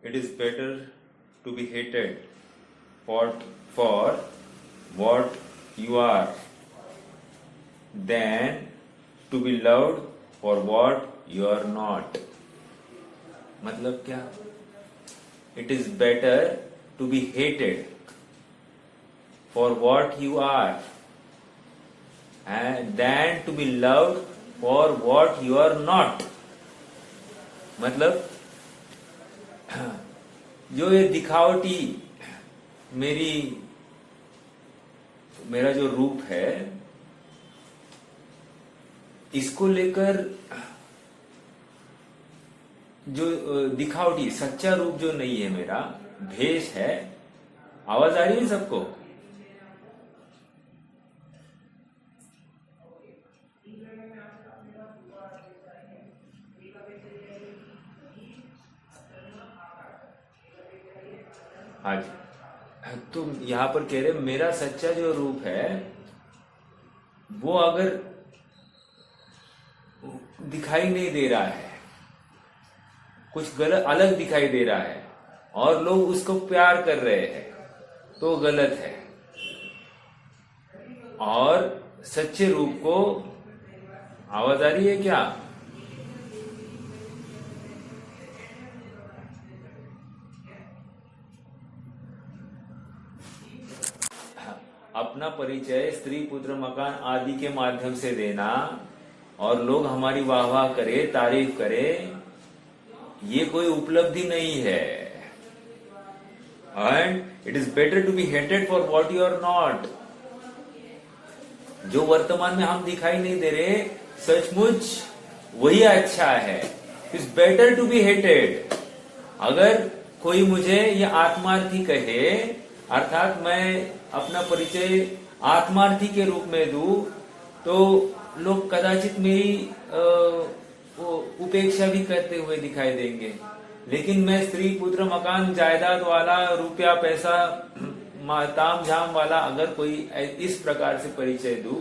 it is better to be hated for what you are than to be loved for what you are not. मतलब क्या? It is better to be hated for what you are and than to be loved for what you are not. मतलब जो ये दिखावटी मेरा जो रूप है, इसको लेकर जो दिखावटी सच्चा रूप जो नहीं है, मेरा भेष है। आवाज आ रही है सबको? हाँ जी। तो यहां पर कह रहे मेरा सच्चा जो रूप है वो अगर दिखाई नहीं दे रहा है, कुछ गलत अलग दिखाई दे रहा है और लोग उसको प्यार कर रहे हैं, तो गलत है। और सच्चे रूप को, आवाज आ रही है क्या? अपना परिचय स्त्री पुत्र मकान आदि के माध्यम से देना और लोग हमारी वाह वाह करे, तारीफ करे, ये कोई उपलब्धि नहीं है। And it is better to be hated for what you are not. जो वर्तमान में हम दिखाई नहीं दे रहे, सचमुच वही अच्छा है। It's better to be hated. अगर कोई मुझे ये आत्मार्थी कहे, अर्थात मैं अपना परिचय आत्मार्थी के रूप में दूं, तो लोग कदाचित मेरी उपेक्षा भी करते हुए दिखाई देंगे। लेकिन मैं स्त्री पुत्र मकान जायदाद वाला, रुपया पैसा ताम झाम वाला अगर कोई इस प्रकार से परिचय दूं,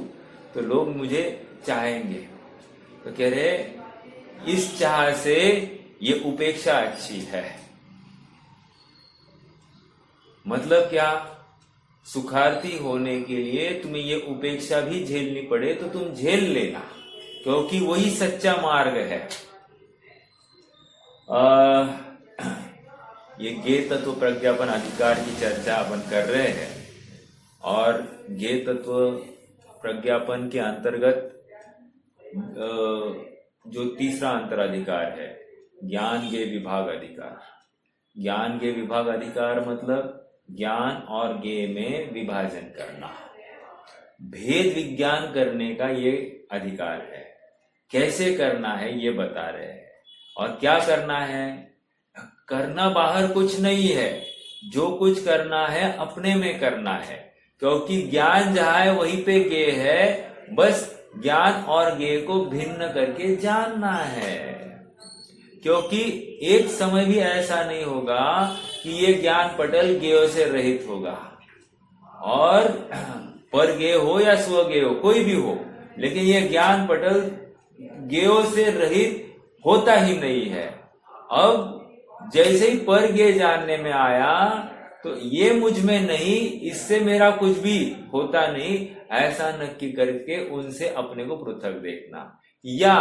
तो लोग मुझे चाहेंगे। तो कह रहे इस चाह से ये उपेक्षा अच्छी है। मतलब क्या? सुखार्थी होने के लिए तुम्हें ये उपेक्षा भी झेलनी पड़े तो तुम झेल लेना, क्योंकि वही सच्चा मार्ग है। ये ज्ञेय तत्व प्रज्ञापन अधिकार की चर्चा अपन कर रहे हैं और ज्ञेय तत्व प्रज्ञापन के अंतर्गत जो तीसरा अंतराधिकार है, ज्ञान ज्ञेय विभाग अधिकार। ज्ञान ज्ञेय विभाग अधिकार मतलब ज्ञान और ज्ञेय में विभाजन करना, भेद विज्ञान करने का ये अधिकार है। कैसे करना है ये बता रहे हैं। और क्या करना है? करना बाहर कुछ नहीं है, जो कुछ करना है अपने में करना है, क्योंकि ज्ञान जहां है वहीं पे ज्ञेय है। बस ज्ञान और ज्ञेय को भिन्न करके जानना है, क्योंकि एक समय भी ऐसा नहीं होगा कि ये ज्ञान पटल ज्ञेयों से रहित होगा। और पर ज्ञेय हो या स्वज्ञेय हो, कोई भी हो, लेकिन ये ज्ञान पटल ज्ञेयों से रहित होता ही नहीं है। अब जैसे ही पर ज्ञेय जानने में आया तो ये मुझ में नहीं, इससे मेरा कुछ भी होता नहीं, ऐसा नक्की करके उनसे अपने को पृथक देखना। या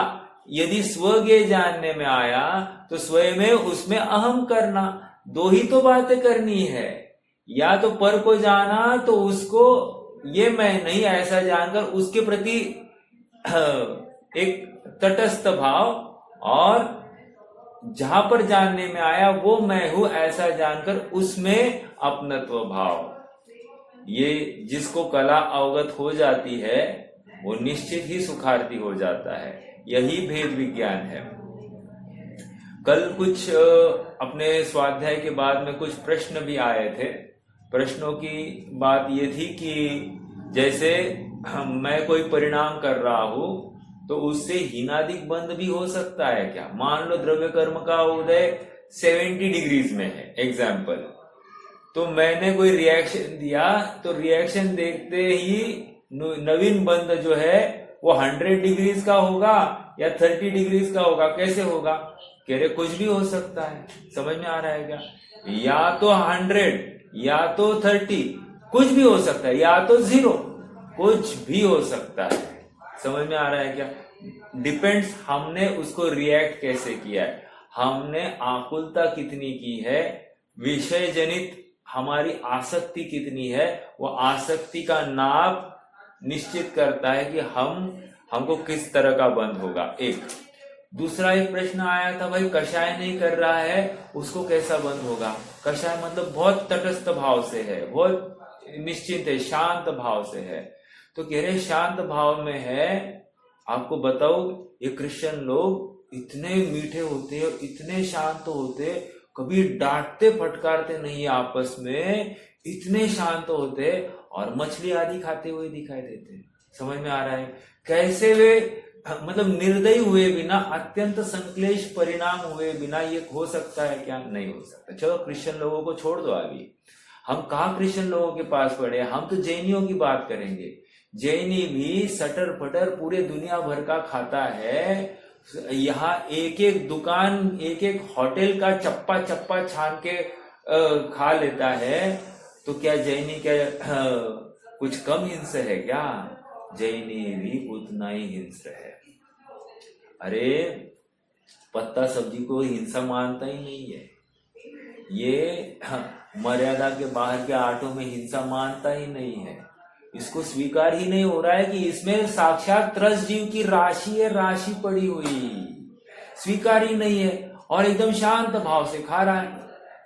यदि स्वज्ञेय जानने में आया तो स्वयं में उसमें अहम करना। दो ही तो बातें करनी है। या तो पर को जाना तो उसको ये मैं नहीं ऐसा जानकर उसके प्रति एक तटस्थ भाव, और जहां पर जानने में आया वो मैं हूं ऐसा जानकर उसमें अपनत्व भाव। ये जिसको कला अवगत हो जाती है वो निश्चित ही सुखार्थी हो जाता है। यही भेद विज्ञान है। कल कुछ अपने स्वाध्याय के बाद में कुछ प्रश्न भी आए थे। प्रश्नों की बात ये थी कि जैसे मैं कोई परिणाम कर रहा हूं तो उससे हीनादिक बंध भी हो सकता है क्या? मान लो द्रव्य कर्म का उदय 70 डिग्रीज में है, एग्जाम्पल, तो मैंने कोई रिएक्शन दिया तो रिएक्शन देखते ही नवीन बंध जो है वो 100 डिग्रीज का होगा या 30 डिग्रीज का होगा? कैसे होगा? कह रहे कुछ भी हो सकता है। समझ में आ रहा है क्या? या तो 100 या तो 30, कुछ भी हो सकता है, या तो 0, कुछ भी हो सकता है। समझ में आ रहा है क्या? डिपेंड्स हमने उसको रिएक्ट कैसे किया है, हमने आकुलता कितनी की है, विषय जनित हमारी आसक्ति कितनी है, वो आसक्ति का नाप निश्चित करता है कि हमको किस तरह का बंद होगा। एक दूसरा एक प्रश्न आया था, भाई कषाय नहीं कर रहा है उसको कैसा बंद होगा? कषाय मतलब बहुत तटस्थ भाव से है, बहुत निश्चित है, शांत भाव से है। तो कह रहे शांत भाव में है। आपको बताओ ये क्रिश्चियन लोग इतने मीठे होते हैं, इतने शांत होते, कभी डांटते फटकारते नहीं आपस में, इतने शांत होते और मछली आदि खाते हुए दिखाई देते। समझ में आ रहा है कैसे वे मतलब निर्दयी हुए बिना, अत्यंत संक्लेश परिणाम हुए बिना ये हो सकता है क्या? नहीं हो सकता। चलो क्रिश्चियन लोगों को छोड़ दो, अभी हम कहा क्रिश्चियन लोगों के पास पड़े, हम तो जैनियों की बात करेंगे। जैनी भी सटर फटर पूरे दुनिया भर का खाता है। यहाँ एक एक दुकान, एक एक होटल का चप्पा चप्पा छान के खा लेता है। तो क्या जैनी क्या कुछ कम हिंस्र है क्या? जैनी भी उतना ही हिंस्र है। अरे पत्ता सब्जी को हिंसा मानता ही नहीं है ये, मर्यादा के बाहर के आटों में हिंसा मानता ही नहीं है। इसको स्वीकार ही नहीं हो रहा है कि इसमें साक्षात त्रस जीव की राशि है, राशि पड़ी हुई, स्वीकार ही नहीं है। और एकदम शांत भाव से खा रहा है।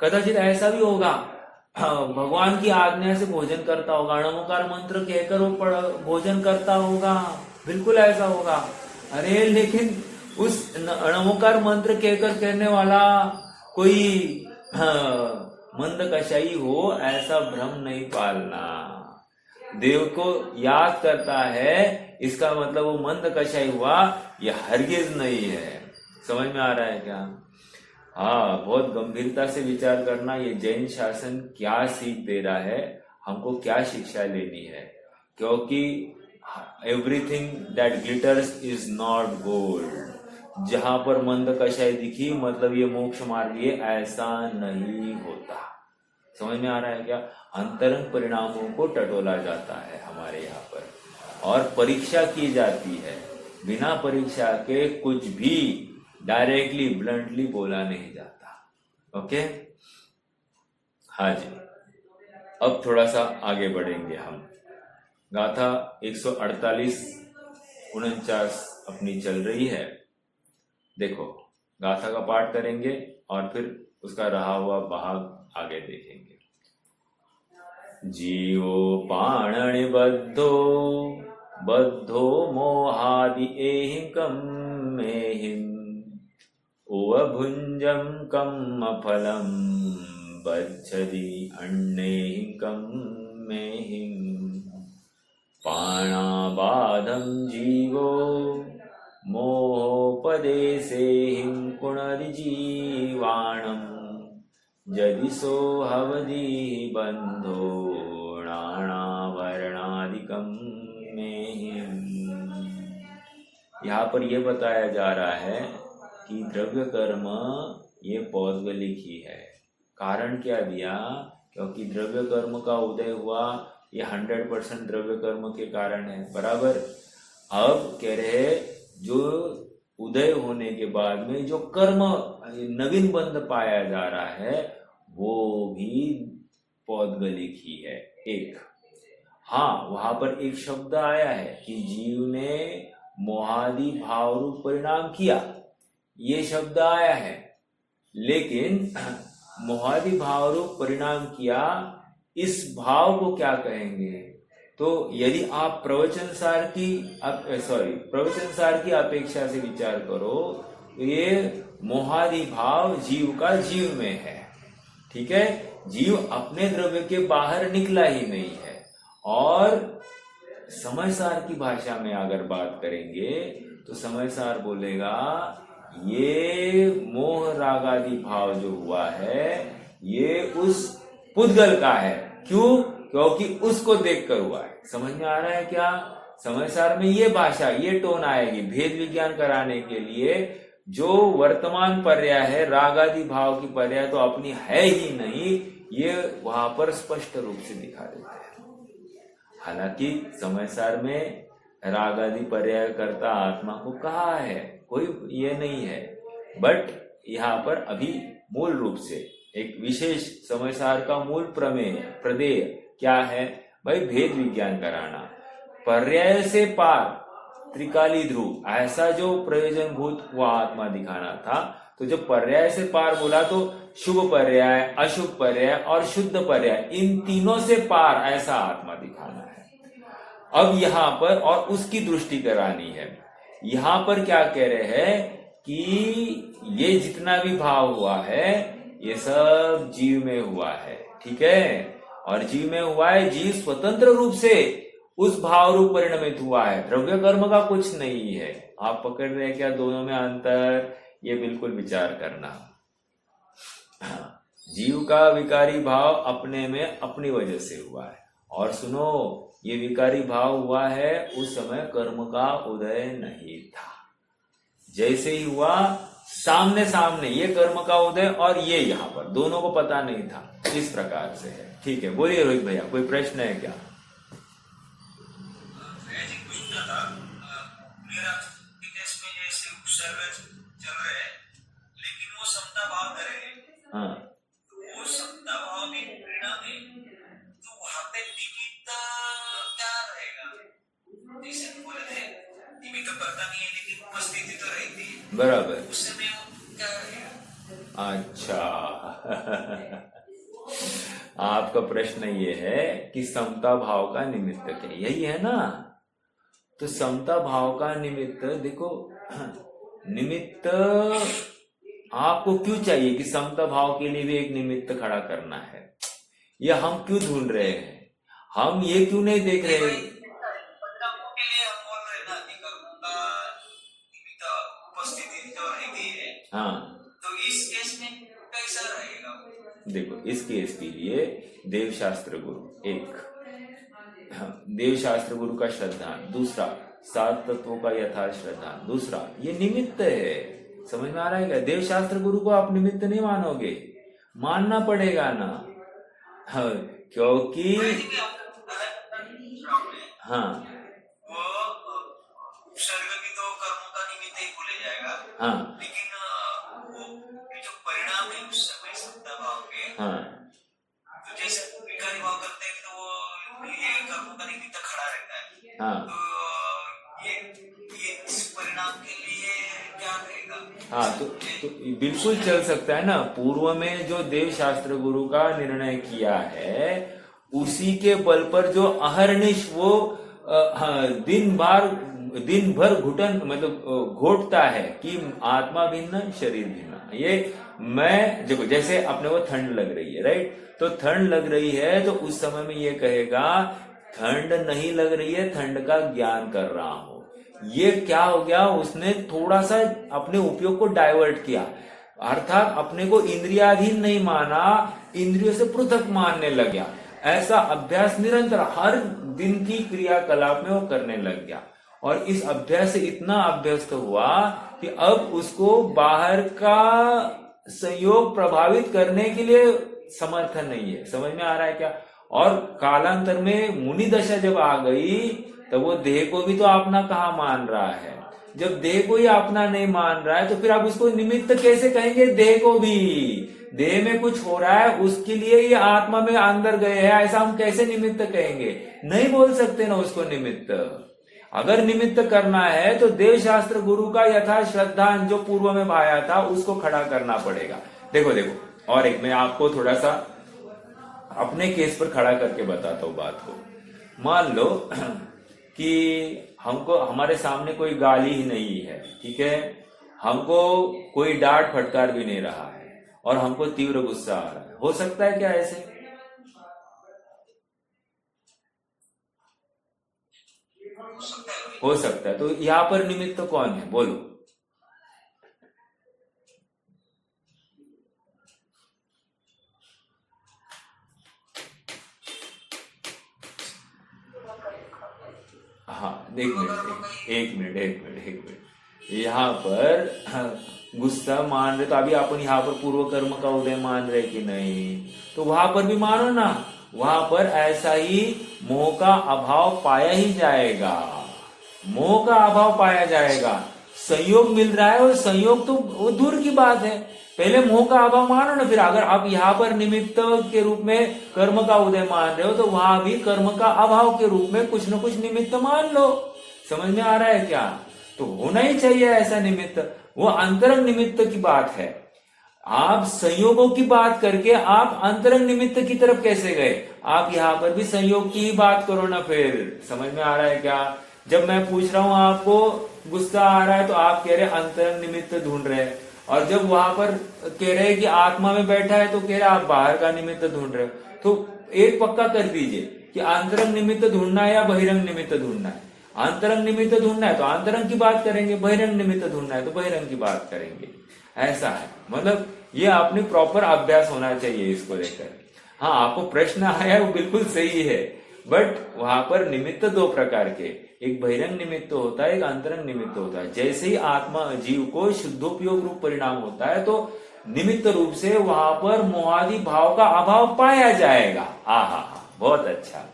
कदाचित ऐसा भी होगा भगवान की आज्ञा से भोजन करता होगा, नमोकार मंत्र कहकर वो भोजन करता होगा, बिल्कुल ऐसा होगा। अरे लेकिन उस नमोकार मंत्र कहकर कहने वाला कोई मंद कषाई हो, ऐसा भ्रम नहीं पालना। देव को याद करता है, इसका मतलब वो मंद कषाई हुआ, ये हरगिज नहीं है। समझ में आ रहा है क्या? हाँ, बहुत गंभीरता से विचार करना, ये जैन शासन क्या सीख दे रहा है, हमको क्या शिक्षा लेनी है। क्योंकि everything that glitters is not gold. जहां पर मंद कषाय दिखी मतलब ये मोक्ष मार्ग, ये ऐसा नहीं होता। समझ में आ रहा है क्या? अंतरंग परिणामों को टटोला जाता है हमारे यहाँ पर, और परीक्षा की जाती है। बिना परीक्षा के कुछ भी डायरेक्टली ब्लंटली बोला नहीं जाता। ओके, हाँ जी। अब थोड़ा सा आगे बढ़ेंगे हम। गाथा 148 49 अपनी चल रही है। देखो, गाथा का पाठ करेंगे और फिर उसका रहा हुआ भाग आगे देखेंगे। जीवो पाणिबद्धो बद्धो मोहादि एहिकं मेहिं ओभुंजं कम फलम बच्छति अन्नेहिकं मेहिं पाणाबाधं जीवो मोहोपदेशेहिं पुनर्जीवाणं यदि सोऽहवधि बन्धो नानावर्णादिकं मेहिं। यहाँ पर यह बताया जा रहा है कि द्रव्य कर्म ये पौद्गलिक ही है। कारण क्या दिया? क्योंकि द्रव्य कर्म का उदय हुआ, ये 100% द्रव्य कर्म के कारण है, बराबर। अब कह रहे जो उदय होने के बाद में जो कर्म नवीन बंध पाया जा रहा है वो भी पौद्गलिक ही है। एक, हाँ, वहां पर एक शब्द आया है कि जीव ने मोहादि भाव रूप परिणाम किया, ये शब्द आया है। लेकिन मोहादि भाव रूप परिणाम किया, इस भाव को क्या कहेंगे? तो यदि आप प्रवचन सार की अपेक्षा से विचार करो तो ये मोहादि भाव जीव का जीव में है। ठीक है, जीव अपने द्रव्य के बाहर निकला ही नहीं है। और समयसार की भाषा में अगर बात करेंगे तो समयसार बोलेगा ये मोह रागादि भाव जो हुआ है ये उस पुद्गल का है। क्यों? क्योंकि उसको देखकर हुआ है। समझ में आ रहा है क्या? समयसार में ये भाषा, ये टोन आएगी भेद विज्ञान कराने के लिए। जो वर्तमान पर्याय है रागादि भाव की पर्याय तो अपनी है ही नहीं, ये वहां पर स्पष्ट रूप से दिखा देते हैं। हालांकि समय सार में रागादि पर्याय करता आत्मा को कहा है, कोई ये नहीं है, बट यहाँ पर अभी मूल रूप से एक विशेष समय सार का मूल प्रदेय क्या है भाई? भेद विज्ञान कराना, पर्याय से पार त्रिकाली ध्रुव, ऐसा जो प्रयोजनभूत वह आत्मा दिखाना था। तो जब पर्याय से पार बोला तो शुभ पर्याय, अशुभ पर्याय और शुद्ध पर्याय, इन तीनों से पार ऐसा आत्मा दिखाना है। अब यहाँ पर और उसकी दृष्टि करानी है। यहाँ पर क्या कह रहे हैं कि ये जितना भी भाव हुआ है ये सब जीव में हुआ है, ठीक है? और जीव में हुआ है, जीव स्वतंत्र रूप से उस भाव रूप परिणमित हुआ है, द्रव्य कर्म का कुछ नहीं है। आप पकड़ रहे हैं क्या दोनों में अंतर? ये बिल्कुल विचार करना। जीव का विकारी भाव अपने में अपनी वजह से हुआ है। और सुनो, ये विकारी भाव हुआ है उस समय कर्म का उदय नहीं था। जैसे ही हुआ सामने सामने ये कर्म का उदय और ये यहाँ पर दोनों को पता नहीं था, इस प्रकार से है। ठीक है, बोलिए रोहित भैया, कोई प्रश्न है क्या? हाँ, वो समता भाव भी परिणाम है, तो वहां पे निमित्त क्या रहेगा? जैसे बोले थे निमित्त करता नहीं है लेकिन उपस्थिति तो रहती है, बराबर। उस समय क्या रहेगा? अच्छा आपका प्रश्न ये है कि समता भाव का निमित्त क्या, यही है ना? तो समता भाव का निमित्त देखो, निमित्त आपको क्यों चाहिए कि समता भाव के लिए भी एक निमित्त खड़ा करना है? ये हम क्यों ढूंढ रहे हैं? हम ये क्यों नहीं देख रहे? परिणामों के लिए हम बोल रहे ना कि कर्मों का निमित्त उपस्थिति जो रहती है, हाँ, तो इस केस में कैसा रहेगा? देखो, इस केस के लिए देव शास्त्र गुरु एक, देव शास्त्र गुरु का श्रद्धान, दूसरा सात तत्वों का यथा श्रद्धान, दूसरा ये निमित्त है। समझ में आ रहा है क्या? देव शास्त्र गुरु को आप निमित्त नहीं मानोगे, मानना पड़ेगा ना। हाँ, क्योंकि हाँ, वो उपसर्ग की तो कर्मों का निमित्त ही बोले जाएगा, हाँ, लेकिन वो जो परिणाम है उस समय समता भाव के, हाँ, तो जैसे विकारी भाव करते हैं तो वो ये कर्मों का निमित्त खड़ा रहता है, हाँ, तो ये इस परिणाम के लिए क्या रहेगा? हाँ, तो बिल्कुल चल सकता है ना। पूर्व में जो देव शास्त्र गुरु का निर्णय किया है उसी के बल पर जो अहर्निश वो दिन भर घुटन मतलब घोटता है कि आत्मा भिन्न शरीर भिन्न। ये मैं देखो, जैसे अपने को ठंड लग रही है, राइट? तो ठंड लग रही है तो उस समय में ये कहेगा ठंड नहीं लग रही है, ठंड का ज्ञान कर रहा हूं। ये क्या हो गया? उसने थोड़ा सा अपने उपयोग को डाइवर्ट किया, अर्थात अपने को इंद्रियाधीन नहीं माना, इंद्रियों से पृथक मानने लग गया। ऐसा अभ्यास निरंतर हर दिन की क्रियाकलाप में वो करने लग गया और इस अभ्यास से इतना अभ्यस्त हुआ कि अब उसको बाहर का संयोग प्रभावित करने के लिए समर्थन नहीं है। समझ में आ रहा है क्या? और कालांतर में मुनि दशा जब आ गई तो वो देह को भी तो अपना कहाँ मान रहा है। जब देह को ही अपना नहीं मान रहा है तो फिर आप उसको निमित्त कैसे कहेंगे? देह को भी, देह में कुछ हो रहा है उसके लिए ये आत्मा में अंदर गए हैं, ऐसा हम कैसे निमित्त कहेंगे? नहीं बोल सकते ना उसको निमित्त। अगर निमित्त करना है तो देव शास्त्र गुरु का यथा श्रद्धान जो पूर्व में भाया था उसको खड़ा करना पड़ेगा। देखो देखो, और एक मैं आपको थोड़ा सा अपने केस पर खड़ा करके बताता हूं बात को। मान लो कि हमको हमारे सामने कोई गाली ही नहीं है, ठीक है, हमको कोई डांट फटकार भी नहीं रहा है और हमको तीव्र गुस्सा आ रहा है। हो सकता है क्या ऐसे? हो सकता है। तो यहाँ पर निमित्त कौन है बोलो? हाँ, एक मिनट। यहाँ पर गुस्सा मान रहे, तो अभी अपन यहाँ पर पूर्व कर्म का उदय मान रहे कि नहीं, तो वहां पर भी मानो ना, वहां पर ऐसा ही मोह का अभाव पाया ही जाएगा, मोह का अभाव पाया जाएगा। संयोग मिल रहा है, और संयोग तो वो दूर की बात है, पहले मोह का अभाव मानो ना। फिर अगर आप यहाँ पर निमित्त के रूप में कर्म का उदय मान रहे हो, तो वहां भी कर्म का अभाव के रूप में कुछ न कुछ निमित्त मान लो। समझ में आ रहा है क्या? तो होना ही चाहिए ऐसा निमित्त, वो अंतरंग निमित्त की बात है। आप संयोगों की बात करके आप अंतरंग निमित्त की तरफ कैसे गए? आप यहाँ पर भी संयोग की ही बात करो ना। फिर समझ में आ रहा है क्या? जब मैं पूछ रहा हूं आपको गुस्सा आ रहा है, तो आप कह रहे अंतरंग निमित्त ढूंढ रहे हैं, और जब वहां पर कह रहे हैं कि आत्मा में बैठा है, तो कह रहे आप बाहर का निमित्त ढूंढ रहे हो। तो एक पक्का कर दीजिए कि अंतरंग निमित्त ढूंढना है या बहिरंग निमित्त ढूंढना है। अंतरंग निमित्त ढूंढना है तो अंतरंग की बात करेंगे, बहिरंग निमित्त ढूंढना है तो बहिरंग की बात करेंगे। ऐसा है, मतलब ये आपने प्रॉपर अभ्यास होना चाहिए इसको लेकर। हाँ, आपको प्रश्न आया वो बिल्कुल सही है, बट वहां पर निमित्त दो प्रकार के, एक बहिरंग निमित्त होता है, एक अंतरंग निमित्त होता है। जैसे ही आत्मा जीव को शुद्धोपयोग रूप परिणाम होता है, तो निमित्त रूप से वहां पर मोहादि भाव का अभाव पाया जाएगा। हाँ, बहुत अच्छा,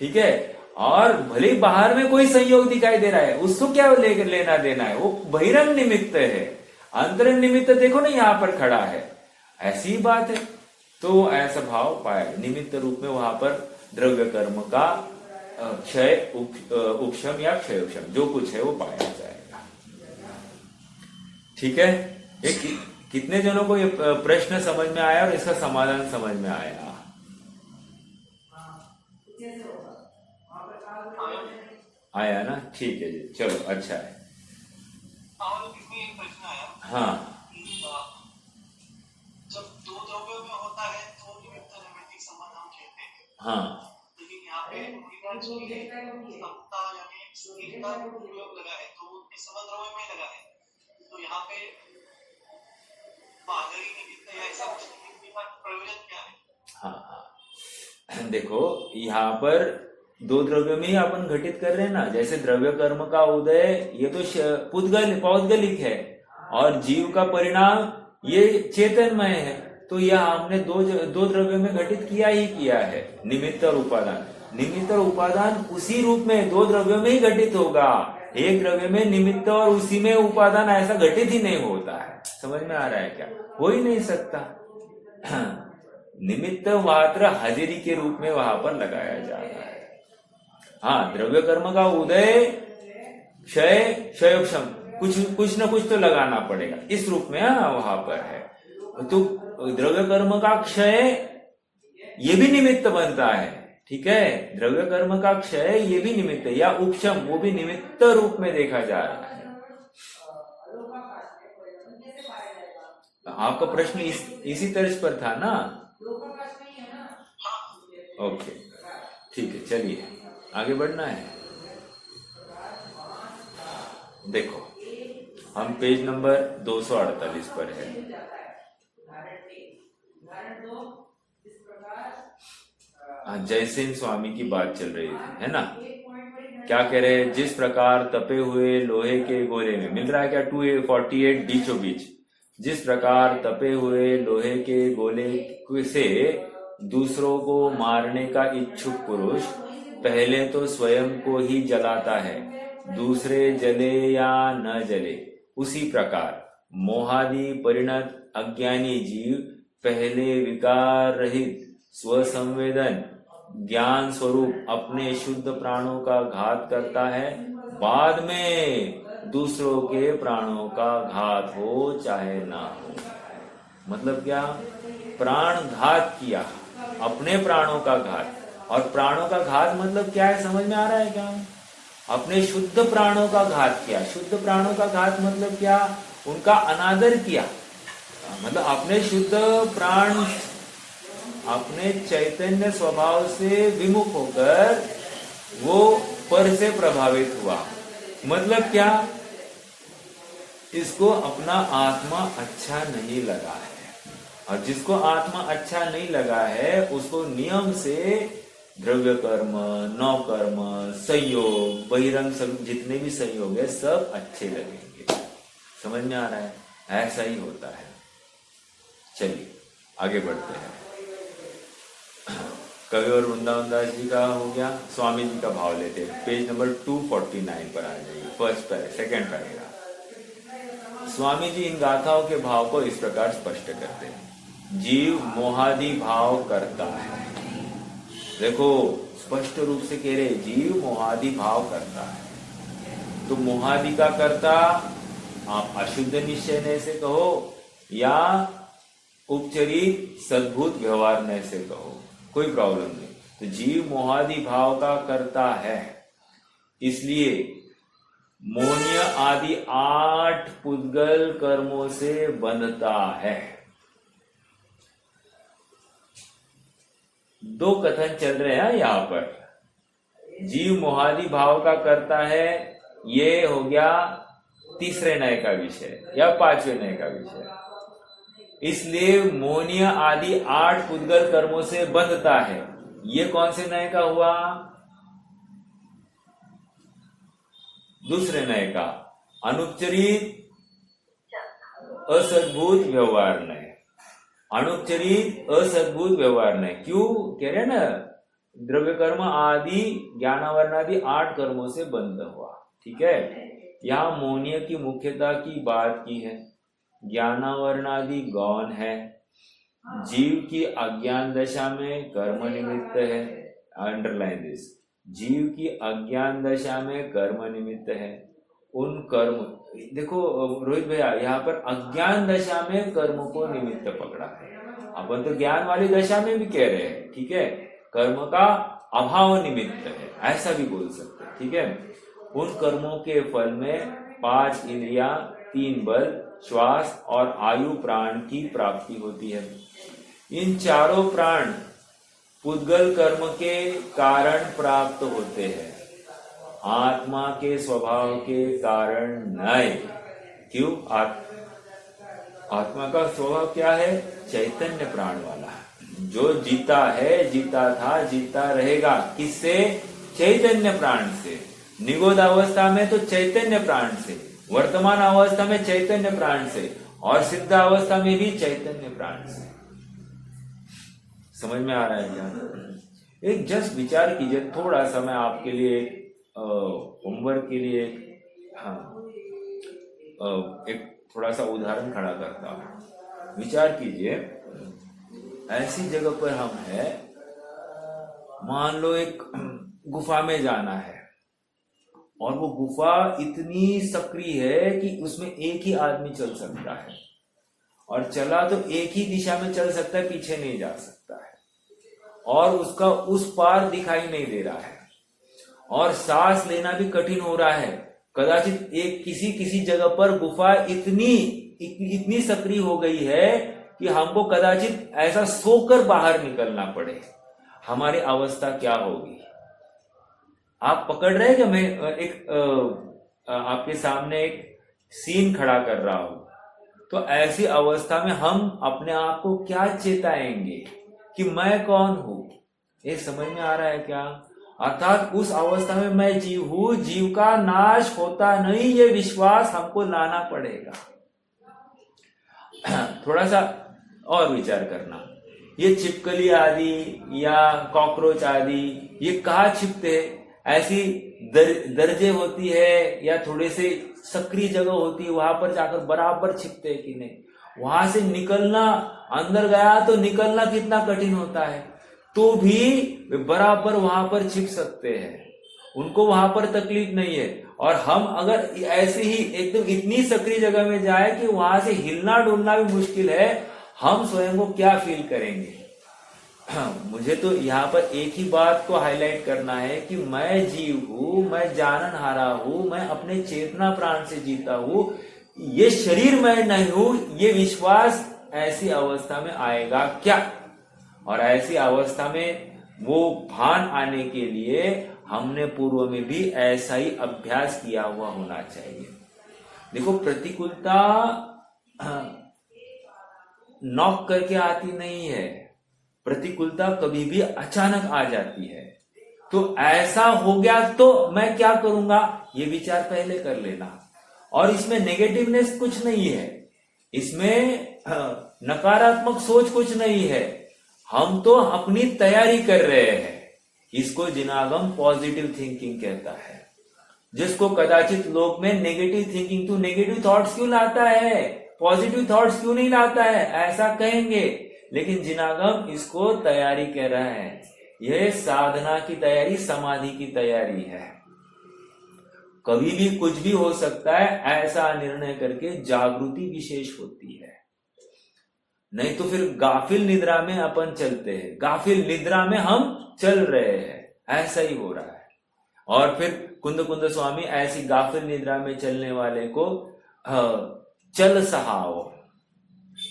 ठीक है। और भले बाहर में कोई संयोग दिखाई दे रहा है, उसको क्या लेना देना है, वो बहिरंग निमित्त है। अंतरंग निमित्त देखो ना यहाँ पर खड़ा है, ऐसी बात है। तो ऐसा भाव पाया निमित्त रूप में, वहां पर द्रव्य कर्म का क्षय उपशम या क्षयोक्षम जो कुछ है वो पाया जाएगा। ठीक है, एक कितने जनों को ये प्रश्न समझ में आया और इसका समाधान समझ में आया? आया ना? ठीक है जी, चलो अच्छा है। एक प्रश्न आया। हाँ, जब दो द्रव्यों में होता है तो निमित्त नैमित्तिक संबंध हम कहते हैं। हाँ, लेकिन यहाँ पे समता यानी स्थिरता उपयोग लगा है, तो इस समद्रव्य में लगा है, तो यहाँ पे बाहरी निमित्त या ऐसा कुछ निमित्त का प्रयोजन क्या है? हाँ, देखो यहाँ पर दो द्रव्य में ही अपन घटित कर रहे हैं ना। जैसे द्रव्य कर्म का उदय ये तो पौद्गलिक है, और जीव का परिणाम ये चेतनमय है। तो यह हमने दो द्रव्य में घटित किया ही किया है, निमित्त और उपादान। निमित्त और उपादान उसी रूप में दो द्रव्यों में ही घटित होगा। एक द्रव्य में निमित्त और उसी में उपादान ऐसा घटित ही नहीं होता है। समझ में आ रहा है क्या? हो ही नहीं सकता। निमित्त मात्र हाजिरी के रूप में वहां पर लगाया जा रहा है। हाँ, द्रव्य कर्म का उदय क्षय क्षयोक्षम कुछ न कुछ तो लगाना पड़ेगा इस रूप में। हाँ, वहां पर है तो द्रव्य कर्म का क्षय ये भी निमित्त बनता है। ठीक है, द्रव्य कर्म का क्षय ये भी निमित्त है, या उपशम वो भी निमित्त रूप में देखा जा रहा है। आपका प्रश्न इसी तर्ज पर था ना? ओके, ठीक है, चलिए आगे बढ़ना है। देखो हम पेज नंबर 248 पर है। जयसेन स्वामी की बात चल रही थी, है ना? क्या कह रहे हैं? जिस प्रकार तपे हुए लोहे के गोले में, मिल रहा है क्या 248 बीचों बीच, जिस प्रकार तपे हुए लोहे के गोले से दूसरों को मारने का इच्छुक पुरुष पहले तो स्वयं को ही जलाता है, दूसरे जले या न जले, उसी प्रकार मोहादि परिणत अज्ञानी जीव पहले विकार रहित स्वसंवेदन ज्ञान स्वरूप अपने शुद्ध प्राणों का घात करता है, बाद में दूसरों के प्राणों का घात हो चाहे ना हो। मतलब क्या? प्राण घात किया, अपने प्राणों का घात। और प्राणों का घात मतलब क्या है, समझ में आ रहा है क्या? अपने शुद्ध प्राणों का घात किया। शुद्ध प्राणों का घात मतलब क्या? उनका अनादर किया। मतलब अपने शुद्ध प्राण अपने चैतन्य स्वभाव से विमुख होकर वो पर से प्रभावित हुआ। मतलब क्या? इसको अपना आत्मा अच्छा नहीं लगा है, और जिसको आत्मा अच्छा नहीं लगा है उसको नियम से द्रव्य कर्म, नौ कर्म, संयोग, बहिरंग जितने भी संयोग है सब अच्छे लगेंगे। समझ में आ रहा है? ऐसा ही होता है। चलिए आगे बढ़ते हैं। कवि और वृंदावन दास जी का हो गया, स्वामी जी का भाव लेते हैं। पेज नंबर 249 पर आ जाइए, सेकेंड पैराग्राफ। स्वामी जी इन गाथाओं के भाव को इस प्रकार स्पष्ट करते हैं। जीव मोहादि भाव करता है। देखो स्पष्ट रूप से कह रहे, जीव मोहादि भाव करता है। तो मोहादि का करता आप अशुद्ध निश्चय से कहो या उपचरित सद्भूत व्यवहार से कहो, कोई प्रॉब्लम नहीं। तो जीव मोहादि भाव का करता है, इसलिए मोन्य आदि 8 पुद्गल कर्मों से बंधता है। 2 कथन चल रहे हैं यहां पर। जीव मोहादि भाव का करता है, ये हो गया तीसरे नय का विषय या 5वें नय का विषय। इसलिए मोनिय आदि 8 पुद्गल कर्मों से बंधता है। ये कौन से नय का हुआ? दूसरे नय का, अनुपचरित असद्भुत व्यवहार नय। अनुपचरित असद्भुत व्यवहार नय क्यों कह रहे ना? द्रव्य कर्म आदि ज्ञानावरण आदि 8 कर्मों से बंध हुआ। ठीक है, यहां मोनिय की मुख्यता की बात की है। ज्ञानावरण आदि गौण है। जीव की अज्ञान दशा में कर्म निमित्त है। अंडरलाइन दिस, जीव की अज्ञान दशा में कर्म निमित्त है। उन कर्म, देखो रोहित भैया यहाँ पर अज्ञान दशा में कर्म को निमित्त पकड़ा है। अपन तो ज्ञान वाली दशा में भी कह रहे हैं, ठीक है, कर्म का अभाव निमित्त है, ऐसा भी बोल सकते हैं। ठीक है, उन कर्मों के फल में 5 इंद्रियां, 3 बल, श्वास और आयु प्राण की प्राप्ति होती है। इन चारों प्राण पुद्गल कर्म के कारण प्राप्त होते हैं, आत्मा के स्वभाव के कारण नहीं। क्यों? आत्मा का स्वभाव क्या है? चैतन्य प्राण वाला। जो जीता है, जीता था, जीता रहेगा। किससे? चैतन्य प्राण से। निगोद अवस्था में तो चैतन्य प्राण से, वर्तमान अवस्था में चैतन्य प्राण से, और सिद्ध अवस्था में भी चैतन्य प्राण से। समझ में आ रहा है क्या? एक जस्ट विचार कीजिए, थोड़ा सा मैं आपके लिए होमवर्क के लिए एक थोड़ा सा उदाहरण खड़ा करता हूं। विचार कीजिए, ऐसी जगह पर हम हैं, मान लो एक गुफा में जाना है, और वो गुफा इतनी सक्रिय है कि उसमें एक ही आदमी चल सकता है, और चला तो एक ही दिशा में चल सकता है, पीछे नहीं जा सकता है, और उसका उस पार दिखाई नहीं दे रहा है, और सांस लेना भी कठिन हो रहा है। कदाचित एक किसी जगह पर गुफा इतनी सक्रिय हो गई है कि हमको कदाचित ऐसा सोकर बाहर निकलना पड़े। हमारी अवस्था क्या होगी? आप पकड़ रहे हैं कि मैं आपके सामने एक सीन खड़ा कर रहा हूं, तो ऐसी अवस्था में हम अपने आप को क्या चेताएंगे कि मैं कौन हूं? ये समझ में आ रहा है क्या? अर्थात उस अवस्था में मैं जीव हूं, जीव का नाश होता नहीं, ये विश्वास हमको लाना पड़ेगा। थोड़ा सा और विचार करना, ये छिपकली आदि या कॉकरोच आदि ये कहाँ छिपते हैं? ऐसी दर्जे होती है या थोड़े से सक्रिय जगह होती है, वहां पर जाकर बराबर छिपते हैं कि नहीं? वहां से निकलना, अंदर गया तो निकलना कितना कठिन होता है, तो भी बराबर वहां पर छिप सकते हैं, उनको वहां पर तकलीफ नहीं है। और हम अगर ऐसे ही एकदम इतनी सक्रिय जगह में जाए कि वहां से हिलना डुलना भी मुश्किल है, हम स्वयं को क्या फील करेंगे? मुझे तो यहाँ पर एक ही बात को हाईलाइट करना है कि मैं जीव हूं, मैं जाननहारा हूं, मैं अपने चेतना प्राण से जीता हूं, ये शरीर मैं नहीं हूं। ये विश्वास ऐसी अवस्था में आएगा क्या? और ऐसी अवस्था में वो भान आने के लिए हमने पूर्व में भी ऐसा ही अभ्यास किया हुआ होना चाहिए। देखो, प्रतिकूलता नॉक करके आती नहीं है, प्रतिकूलता कभी भी अचानक आ जाती है। तो ऐसा हो गया तो मैं क्या करूंगा, ये विचार पहले कर लेना। और इसमें नेगेटिवनेस कुछ नहीं है, इसमें नकारात्मक सोच कुछ नहीं है, हम तो अपनी तैयारी कर रहे हैं। इसको जिनागम पॉजिटिव थिंकिंग कहता है, जिसको कदाचित लोग में नेगेटिव थिंकिंग, तो नेगेटिव थॉट्स क्यों लाता है, पॉजिटिव थॉट्स क्यों नहीं लाता है, ऐसा कहेंगे। लेकिन जिनागम इसको तैयारी कह रहा है, यह साधना की तैयारी, समाधि की तैयारी है। कभी भी कुछ भी हो सकता है, ऐसा निर्णय करके जागृति विशेष होती है। नहीं तो फिर गाफिल निद्रा में अपन चलते हैं, गाफिल निद्रा में हम चल रहे हैं, ऐसा ही हो रहा है। और फिर कुंद कुंद स्वामी ऐसी गाफिल निद्रा में चलने वाले को चल सहाओ,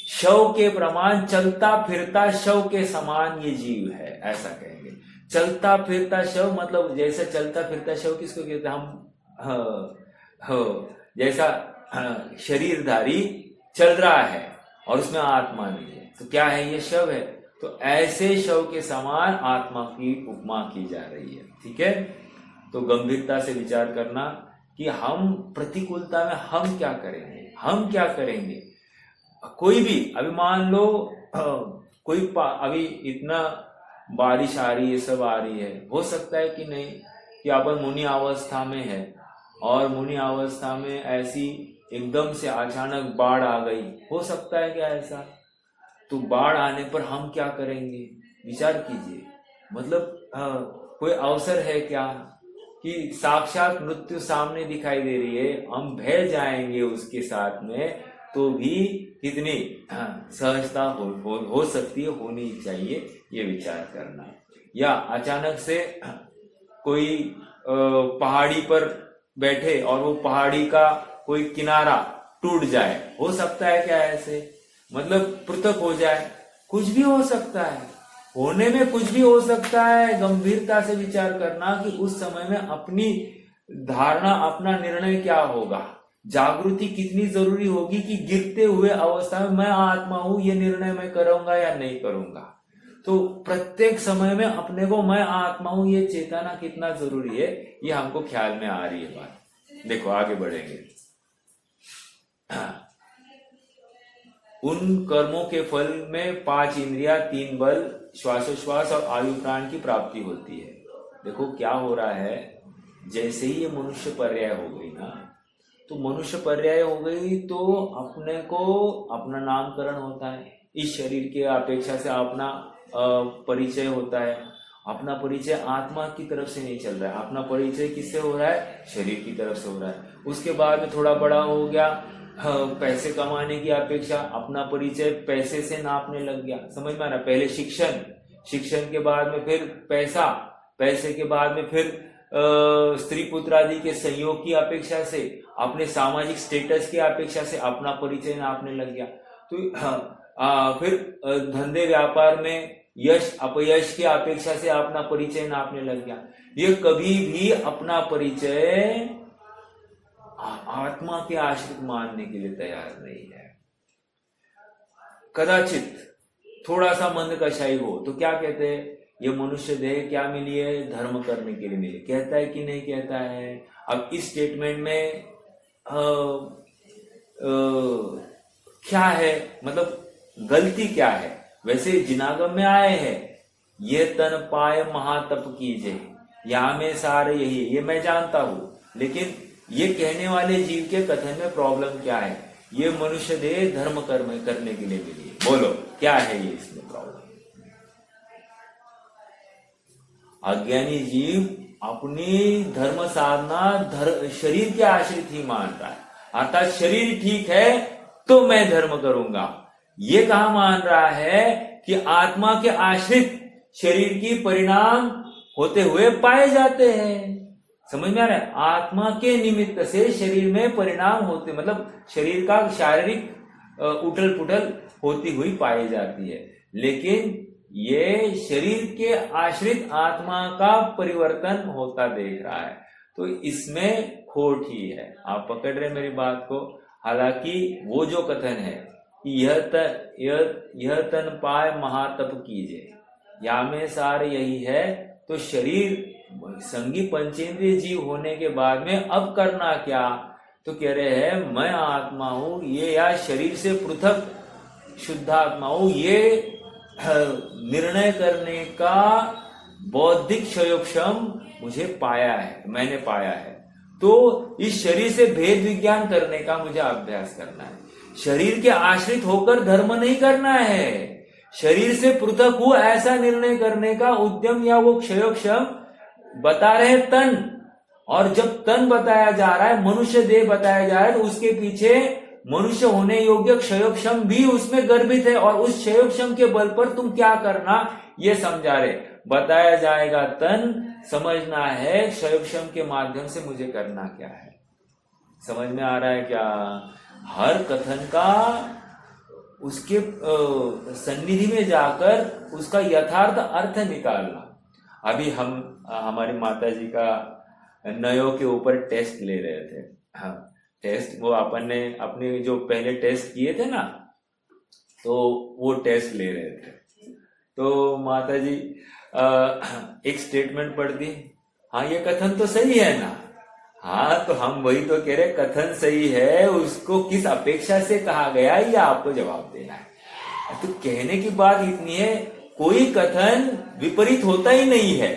शव के प्रमाण, चलता फिरता शव के समान ये जीव है, ऐसा कहेंगे। चलता फिरता शव मतलब जैसे चलता फिरता शव किसको कहते हैं हम, जैसा शरीरधारी चल रहा है और उसमें आत्मा नहीं है, तो क्या है, ये शव है। तो ऐसे शव के समान आत्मा की उपमा की जा रही है। ठीक है, तो गंभीरता से विचार करना कि हम प्रतिकूलता में हम क्या करेंगे, हम क्या करेंगे। कोई भी, अभी मान लो कोई अभी इतना बारिश आ रही है, सब आ रही है, हो सकता है कि नहीं कि अपन मुनि अवस्था में है और मुनि अवस्था में ऐसी एकदम से अचानक बाढ़ आ गई, हो सकता है क्या ऐसा। तो बाढ़ आने पर हम क्या करेंगे, विचार कीजिए। मतलब कोई अवसर है क्या कि साक्षात मृत्यु सामने दिखाई दे रही है, हम भय जाएंगे उसके साथ में, तो भी कितनी सहजता हो सकती है, होनी चाहिए, ये विचार करना। या अचानक से कोई पहाड़ी पर बैठे और वो पहाड़ी का कोई किनारा टूट जाए, हो सकता है क्या ऐसे, मतलब पृथक हो जाए, कुछ भी हो सकता है, होने में कुछ भी हो सकता है। गंभीरता से विचार करना कि उस समय में अपनी धारणा, अपना निर्णय क्या होगा, जागृति कितनी जरूरी होगी कि गिरते हुए अवस्था में मैं आत्मा हूं, ये निर्णय मैं करूंगा या नहीं करूंगा। तो प्रत्येक समय में अपने को मैं आत्मा हूं ये चेतना कितना जरूरी है, ये हमको ख्याल में आ रही है बात। देखो आगे बढ़ेंगे। उन कर्मों के फल में 5 इंद्रिया, 3 बल, श्वासोश्वास और आयु प्राण की प्राप्ति होती है। देखो क्या हो रहा है, जैसे ही ये मनुष्य पर्याय हो गई ना, तो मनुष्य पर्याय हो गई तो अपने को अपना नामकरण होता है, इस शरीर के अपेक्षा से अपना परिचय होता है। अपना परिचय आत्मा की तरफ से नहीं चल रहा है, अपना परिचय किससे हो रहा है, शरीर की तरफ से हो रहा है। उसके बाद में थोड़ा बड़ा हो गया, पैसे कमाने की अपेक्षा अपना परिचय पैसे से नापने लग गया, समझ में आ रहा। पहले शिक्षण, शिक्षण के बाद में फिर पैसा, पैसे के बाद में फिर स्त्री पुत्र आदि के संयोग की अपेक्षा से, अपने सामाजिक स्टेटस की अपेक्षा से अपना परिचय नापने लग गया। तो फिर धंधे व्यापार में यश अपयश की अपेक्षा से अपना परिचय नापने लग गया। ये कभी भी अपना परिचय आत्मा के आश्रित मानने के लिए तैयार नहीं है। कदाचित थोड़ा सा मंद कषाई हो तो क्या कहते हैं, ये मनुष्य देह क्या मिली है, धर्म करने के लिए मिली, कहता है कि नहीं कहता है। अब इस स्टेटमेंट में क्या है, मतलब गलती क्या है। वैसे जिनागम में आए हैं, ये तन पाए महातप कीजिए, यहाँ में सारे यही, ये मैं जानता हूं, लेकिन ये कहने वाले जीव के कथन में प्रॉब्लम क्या है। ये मनुष्य देह धर्म कर्म करने के लिए मिली है, बोलो क्या है ये इसमें प्रॉब्लम। अज्ञानी जीव अपनी धर्म साधना शरीर के आश्रित ही मान रहा है, अर्थात शरीर ठीक है तो मैं धर्म करूंगा। ये कहा मान रहा है कि आत्मा के आश्रित शरीर की परिणाम होते हुए पाए जाते हैं, समझ में आ रहा है। आत्मा के निमित्त से शरीर में परिणाम होते, मतलब शरीर का शारीरिक उठल पुठल होती हुई पाई जाती है, लेकिन ये शरीर के आश्रित आत्मा का परिवर्तन होता देख रहा है। तो इसमें खोट ही है, आप पकड़ रहे मेरी बात को। हालांकि वो जो कथन है कि यह तन पाए महातप कीजिए, या में सार यही है, तो शरीर संगी पंचेंद्रिय जीव होने के बाद में अब करना क्या, तो कह रहे हैं मैं आत्मा हूं, ये या शरीर से पृथक शुद्ध आत्मा हूं, ये निर्णय करने का बौद्धिक क्षयोक्षम मुझे पाया है, मैंने पाया है। तो इस शरीर से भेद विज्ञान करने का मुझे अभ्यास करना है। शरीर के आश्रित होकर धर्म नहीं करना है, शरीर से पृथक हूं ऐसा निर्णय करने का उद्यम या वो क्षयोक्षम बता रहे तन। और जब तन बताया जा रहा है, मनुष्य देह बताया जा रहा है, तो उसके पीछे मनुष्य होने योग्य क्षयोक्षम भी उसमें गर्भित है। और उस क्षयोक्षम के बल पर तुम क्या करना ये समझा रहे। बताया जाएगा तन, समझना है क्षयोक्षम के माध्यम से मुझे करना क्या है। समझ में आ रहा है क्या? हर कथन का उसके सन्निधि में जाकर उसका यथार्थ अर्थ निकालना। अभी हम हमारी माता जी का नयों के ऊपर टेस्ट ले रहे थे। हाँ, टेस्ट वो अपन ने अपने जो पहले टेस्ट किए थे ना, तो वो टेस्ट ले रहे थे। तो माता जी एक स्टेटमेंट पढ़ दी, हाँ ये कथन तो सही है ना। हाँ, तो हम वही तो कह रहे, कथन सही है, उसको किस अपेक्षा से कहा गया ये आपको जवाब देना है। तो कहने की बात इतनी है, कोई कथन विपरीत होता ही नहीं है।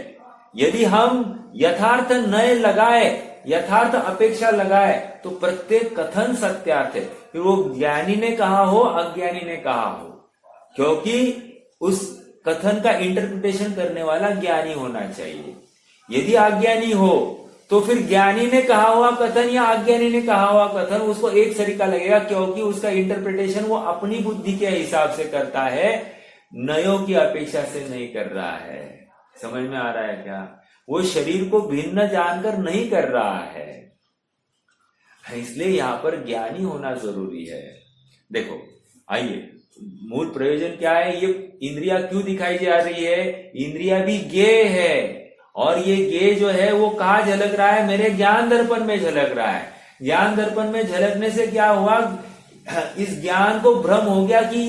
यदि हम यथार्थ नय लगाए, यथार्थ अपेक्षा लगाए, तो प्रत्येक कथन सत्यार्थ है। फिर वो ज्ञानी ने कहा हो, अज्ञानी ने कहा हो, क्योंकि उस कथन का इंटरप्रिटेशन करने वाला ज्ञानी होना चाहिए। यदि अज्ञानी हो तो फिर ज्ञानी ने कहा हुआ कथन या अज्ञानी ने कहा हुआ कथन उसको एक तरीका लगेगा, क्योंकि उसका इंटरप्रिटेशन वो अपनी बुद्धि के हिसाब से करता है, नयों की अपेक्षा से नहीं कर रहा है। समझ में आ रहा है क्या? वो शरीर को भिन्न जानकर नहीं कर रहा है, इसलिए यहां पर ज्ञानी होना जरूरी है। देखो आइए, मूल प्रयोजन क्या है? ये इंद्रिया क्यों दिखाई जा रही है? इंद्रिया भी ज्ञेय है, और ये ज्ञेय जो है वो कहाँ झलक रहा है? मेरे ज्ञान दर्पण में झलक रहा है। ज्ञान दर्पण में झलकने से क्या हुआ? इस ज्ञान को भ्रम हो गया कि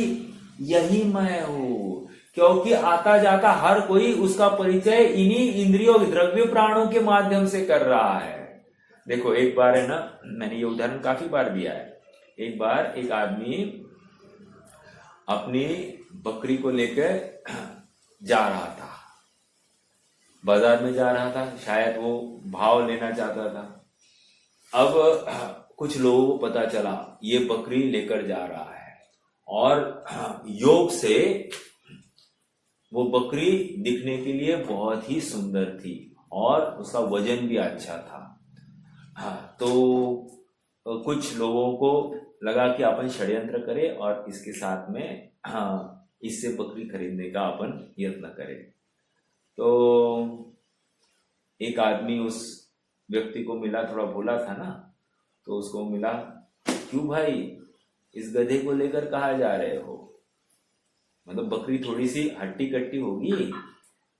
यही मैं हूं, क्योंकि आता जाता हर कोई उसका परिचय इन्हीं इंद्रियों द्रव्य प्राणों के माध्यम से कर रहा है। देखो एक बार है ना, मैंने ये उदाहरण काफी बार दिया है। एक बार एक आदमी अपनी बकरी को लेकर जा रहा था, बाजार में जा रहा था, शायद वो भाव लेना चाहता था। अब कुछ लोगों को पता चला ये बकरी लेकर जा रहा है, और योग से वो बकरी दिखने के लिए बहुत ही सुंदर थी और उसका वजन भी अच्छा था। हाँ, तो कुछ लोगों को लगा कि अपन षड्यंत्र करें और इसके साथ में इससे बकरी खरीदने का अपन यत्न करें। तो एक आदमी उस व्यक्ति को मिला, थोड़ा भोला था ना, तो उसको मिला, क्यों भाई इस गधे को लेकर कहाँ जा रहे हो? मतलब बकरी थोड़ी सी हट्टी कट्टी होगी,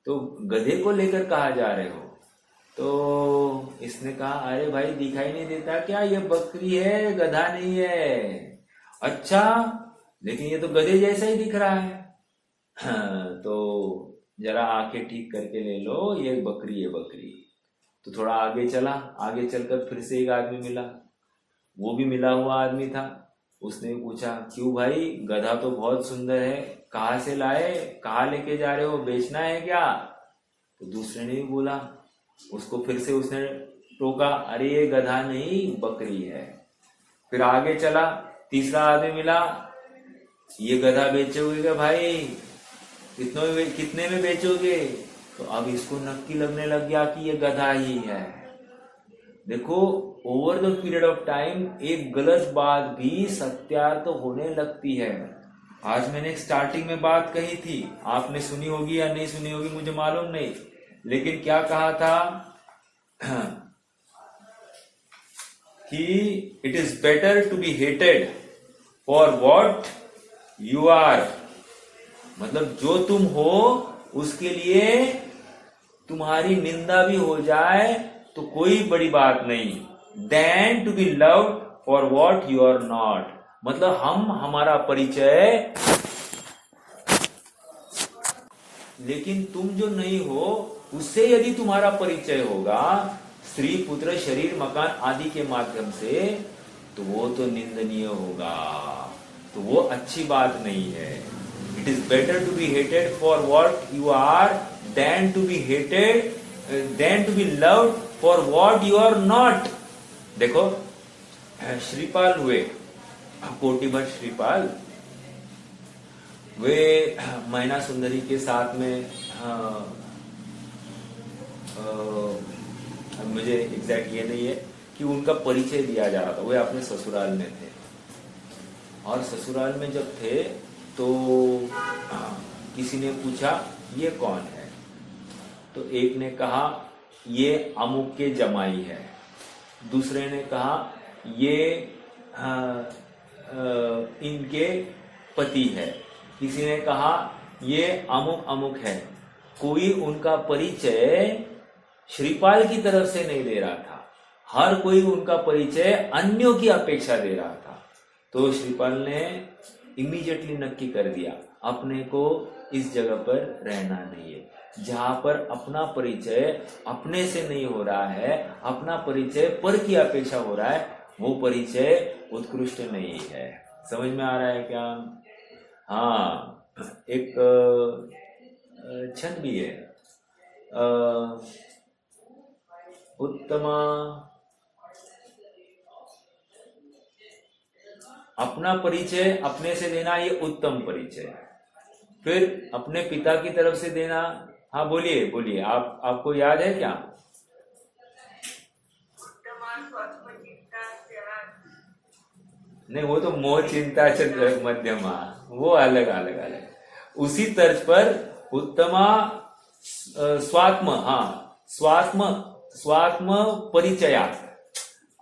तो गधे को लेकर कहाँ जा रहे हो? तो इसने कहा, अरे भाई दिखाई नहीं देता क्या, ये बकरी है, गधा नहीं है। अच्छा, लेकिन ये तो गधे जैसा ही दिख रहा है। तो जरा आंखें ठीक करके ले लो, ये बकरी है बकरी। तो थोड़ा आगे चला, आगे चलकर फिर से एक आदमी मिला, वो भी मिला हुआ आदमी था। उसने पूछा, क्यों भाई, गधा तो बहुत सुंदर है, कहाँ से लाए, कहाँ लेके जा रहे हो, बेचना है क्या? तो दूसरे ने भी बोला, उसको फिर से उसने टोका, अरे ये गधा नहीं बकरी है। फिर आगे चला, तीसरा आदमी मिला, ये गधा बेचोगे क्या भाई, कितने में बेचोगे? तो अब इसको नक्की लगने लग गया कि ये गधा ही है। देखो, over the period of time एक गलत बात भी सत्यार्थ होने लगती है। आज मैंने स्टार्टिंग में बात कही थी, आपने सुनी होगी या नहीं सुनी होगी मुझे मालूम नहीं, लेकिन क्या कहा था कि it is better to be hated for what you are, मतलब जो तुम हो उसके लिए तुम्हारी निंदा भी हो जाए तो कोई बड़ी बात नहीं, than to be loved for what you are not. मतलब हम हमारा परिचय, लेकिन तुम जो नहीं हो उससे यदि तुम्हारा परिचय होगा, स्त्री पुत्र शरीर मकान आदि के माध्यम से, तो वो तो निंदनीय होगा, तो वो अच्छी बात नहीं है। It is better to be hated for what you are than to be hated than to be loved for what you are not. देखो श्रीपाल हुए, कोटि भट्ट श्रीपाल, वे मैना सुंदरी के साथ में मुझे एग्जैक्ट ये नहीं है कि उनका परिचय दिया जा रहा था। वे अपने ससुराल में थे और ससुराल में जब थे तो किसी ने पूछा ये कौन है, तो एक ने कहा ये अमुक के जमाई है, दूसरे ने कहा ये इनके पति है, किसी ने कहा ये अमुक अमुक है। कोई उनका परिचय श्रीपाल की तरफ से नहीं दे रहा था, हर कोई उनका परिचय अन्यों की अपेक्षा दे रहा था। तो श्रीपाल ने इमीडिएटली नक्की कर दिया अपने को इस जगह पर रहना नहीं है। जहां पर अपना परिचय अपने से नहीं हो रहा है, अपना परिचय पर की अपेक्षा हो रहा है, वो परिचय उत्कृष्ट नहीं है। समझ में आ रहा है क्या? हाँ, एक छंद भी है, उत्तमा, अपना परिचय अपने से देना ये उत्तम परिचय, फिर अपने पिता की तरफ से देना। हाँ बोलिए बोलिए, आपको याद है क्या? नहीं, वो तो मोह चिंता मध्यमा, वो अलग अलग अलग। उसी तर्ज पर उत्तमा स्वात्म, हाँ स्वात्म परिचयात्,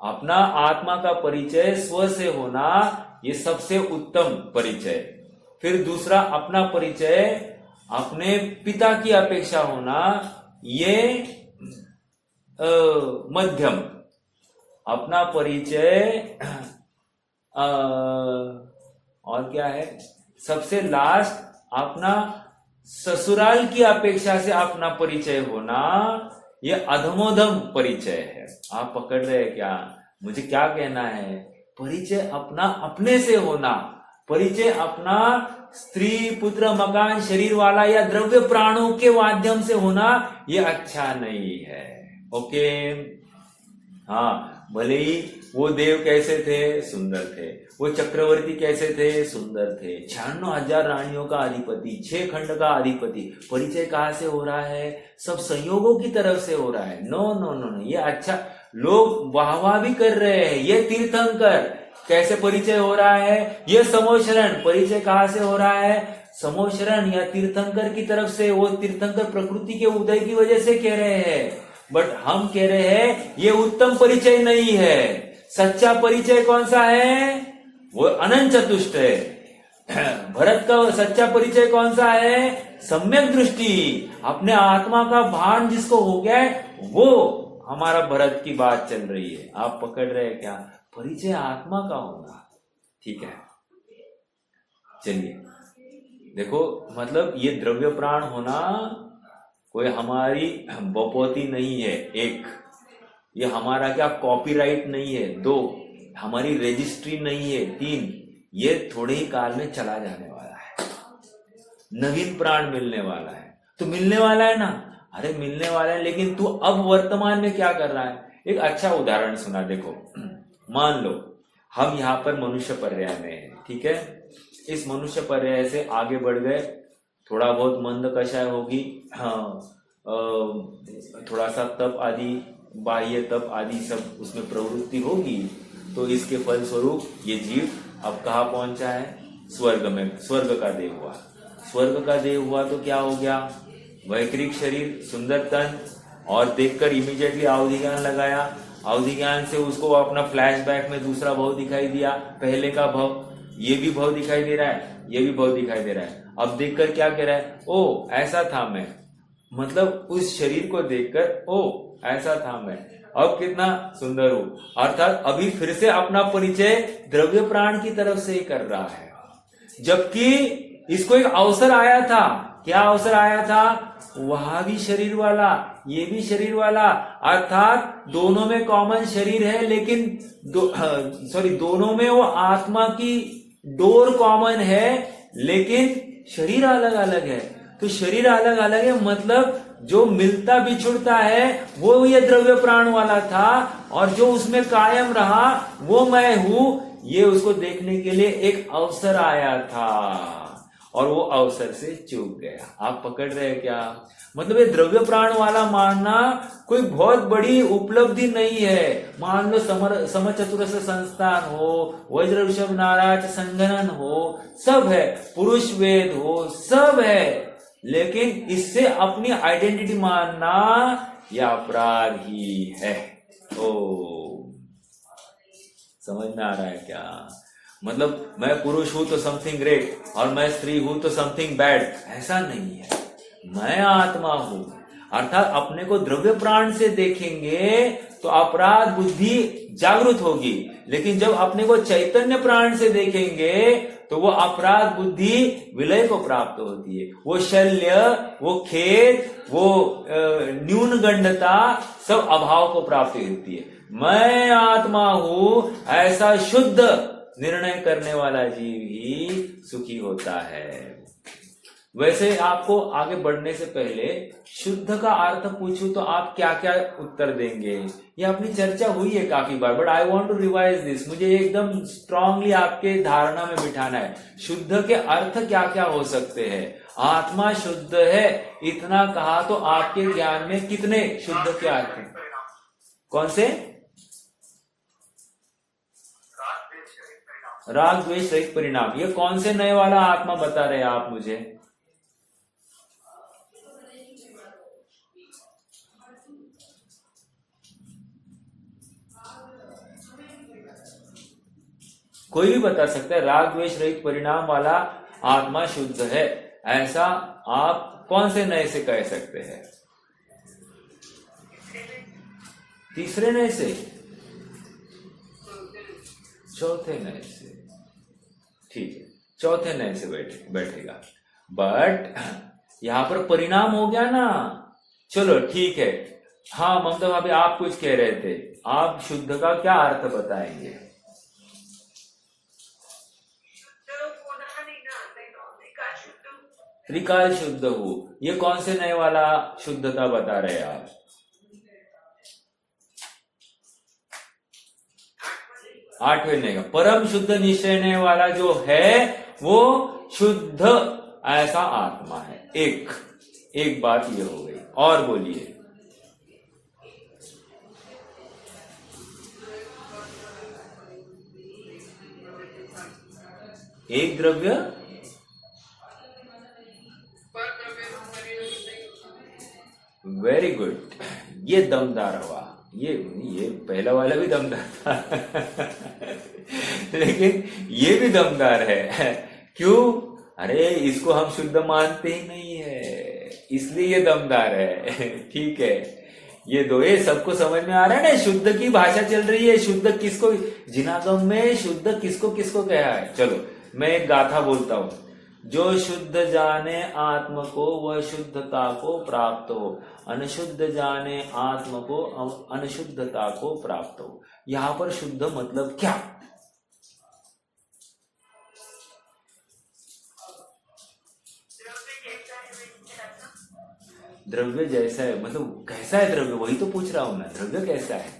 अपना आत्मा का परिचय स्व से होना ये सबसे उत्तम परिचय। फिर दूसरा अपना परिचय अपने पिता की अपेक्षा होना ये मध्यम। अपना परिचय और क्या है, सबसे लास्ट अपना ससुराल की अपेक्षा से अपना परिचय होना ये अधमोधम परिचय है। आप पकड़ रहे हैं क्या? मुझे क्या कहना है? परिचय अपना अपने से होना, परिचय अपना स्त्री पुत्र मकान शरीर वाला या द्रव्य प्राणों के माध्यम से होना ये अच्छा नहीं है। ओके, हाँ, भले ही वो देव कैसे थे? सुंदर थे। वो चक्रवर्ती कैसे थे? सुंदर थे। 96,000 रानियों का अधिपति, 6 खंड का अधिपति। परिचय कहाँ से हो रहा है? सब संयोगों की तरफ से हो रहा है। नो नो नो नो, ये अच्छा, लोग वाहवाह भी कर रहे हैं। ये तीर्थंकर कैसे परिचय हो रहा है? ये समोशरण परिचय कहाँ से हो रहा है? समोशरण या तीर्थंकर की तरफ से। वो तीर्थंकर प्रकृति के उदय की वजह से कह रहे हैं, बट हम कह रहे हैं ये उत्तम परिचय नहीं है। सच्चा परिचय कौन सा है? वो अनंत चतुष्ट है। भरत का सच्चा परिचय कौन सा है? सम्यक दृष्टि, अपने आत्मा का भान जिसको हो गया है, वो हमारा भरत की बात चल रही है। आप पकड़ रहे हैं क्या? परिचय आत्मा का होगा। ठीक है, चलिए देखो, मतलब ये द्रव्य प्राण होना कोई हमारी बपौती नहीं है। एक, ये हमारा क्या कॉपीराइट नहीं है। 2, हमारी रजिस्ट्री नहीं है। 3, ये थोड़े ही काल में चला जाने वाला है, नवीन प्राण मिलने वाला है। तो मिलने वाला है ना? अरे मिलने वाला है, लेकिन तू अब वर्तमान में क्या कर रहा है? एक अच्छा उदाहरण सुना, देखो, मान लो हम यहाँ पर मनुष्य पर्याय में है, ठीक है? इस मनुष्य पर्याय से आगे बढ़ गए, थोड़ा बहुत मंद कषाय होगी, हाँ, थोड़ा सा तप आदि, बाह्य तप आदि सब उसमें प्रवृत्ति होगी। तो इसके फलस्वरूप ये जीव अब कहाँ पहुंचा है? स्वर्ग में, स्वर्ग का देव हुआ। स्वर्ग का देव हुआ तो क्या हो गया? वैकृक शरीर, सुंदर तन, और देखकर इमीडिएटली अवधि ज्ञान लगाया। अवधि ज्ञान से उसको अपना फ्लैशबैक में दूसरा भव दिखाई दिया, पहले का भव, ये भी भव दिखाई दे रहा है, ये भी भव दिखाई दे रहा है। अब देखकर क्या कह रहा है? ओ ऐसा था मैं, मतलब उस शरीर को देखकर ओ ऐसा था मैं, अब कितना सुंदर हूं। अर्थात अभी फिर से अपना परिचय द्रव्य प्राण की तरफ से ही कर रहा है, जबकि इसको एक अवसर आया था क्या अवसर आया था? वह भी शरीर वाला, ये भी शरीर वाला, अर्थात दोनों में कॉमन शरीर है, लेकिन दोनों में वो आत्मा की डोर कॉमन है, लेकिन शरीर अलग अलग है। तो शरीर अलग अलग है मतलब जो मिलता बिछुड़ता है वो ये द्रव्य प्राण वाला था, और जो उसमें कायम रहा वो मैं हूं। ये उसको देखने के लिए एक अवसर आया था, और वो अवसर से चूक गया। आप पकड़ रहे हैं क्या? मतलब ये द्रव्य प्राण वाला मानना कोई बहुत बड़ी उपलब्धि नहीं है। मान लो समचतुरस संस्थान हो, वज्र ऋषभ नाराज संगणन हो, सब है, पुरुष वेद हो, सब है, लेकिन इससे अपनी आइडेंटिटी मानना यह अपराध ही है। समझ में आ रहा है क्या? मतलब मैं पुरुष हूं तो समथिंग ग्रेट, और मैं स्त्री हूं तो समथिंग बैड, ऐसा नहीं है। मैं आत्मा हूं, अर्थात अपने को द्रव्य प्राण से देखेंगे तो अपराध बुद्धि जागृत होगी, लेकिन जब अपने को चैतन्य प्राण से देखेंगे तो वो अपराध बुद्धि विलय को प्राप्त होती है। वो शल्य, वो खेद, वो न्यूनगंडता सब अभाव को प्राप्त होती है। मैं आत्मा हूं ऐसा शुद्ध निर्णय करने वाला जीव ही सुखी होता है। वैसे आपको आगे बढ़ने से पहले शुद्ध का अर्थ पूछूं तो आप क्या क्या उत्तर देंगे? ये अपनी चर्चा हुई है काफी बार, but I want to revise this. मुझे एकदम स्ट्रांगली आपके धारणा में बिठाना है। शुद्ध के अर्थ क्या क्या हो सकते हैं? आत्मा शुद्ध है इतना कहा तो आपके ज्ञान में कितने शुद्ध के अर्थ हैं? कौन से? राग द्वेष रहित परिणाम। ये कौन से नए वाला आत्मा बता रहे हैं आप मुझे? कोई भी बता सकता है। राग द्वेष रहित परिणाम वाला आत्मा शुद्ध है, ऐसा आप कौन से नए से कह सकते हैं? तीसरे नए से? चौथे नए से? ठीक है, चौथे नए से बैठेगा। बट यहां पर परिणाम हो गया ना। चलो ठीक है। हाँ ममता भाभी, आप कुछ कह रहे थे, आप शुद्ध का क्या अर्थ बताएंगे? त्रिकाल शुद्ध हो, ये कौन से नए वाला शुद्धता बता रहे हैं आप? आठवें नए का परम शुद्ध निश्चय नए वाला जो है वो शुद्ध ऐसा आत्मा है। एक बात ये हो गई। और बोलिए। एक द्रव्य वेरी गुड, ये दमदार हुआ। ये पहला वाला भी दमदार था लेकिन ये भी दमदार है। क्यों? अरे इसको हम शुद्ध मानते ही नहीं है, इसलिए ये दमदार है। ठीक है, ये दो, ये सबको समझ में आ रहा है ना? शुद्ध की भाषा चल रही है। शुद्ध किसको, जिनागम में शुद्ध किसको किसको कहा है? चलो मैं एक गाथा बोलता हूं। जो शुद्ध जाने आत्म को वह शुद्धता को प्राप्त हो, अनशुद्ध जाने आत्म को अनशुद्धता को प्राप्त हो। यहां पर शुद्ध मतलब क्या? द्रव्य जैसा है मतलब कैसा है द्रव्य? वही तो पूछ रहा हूं मैं, द्रव्य कैसा है?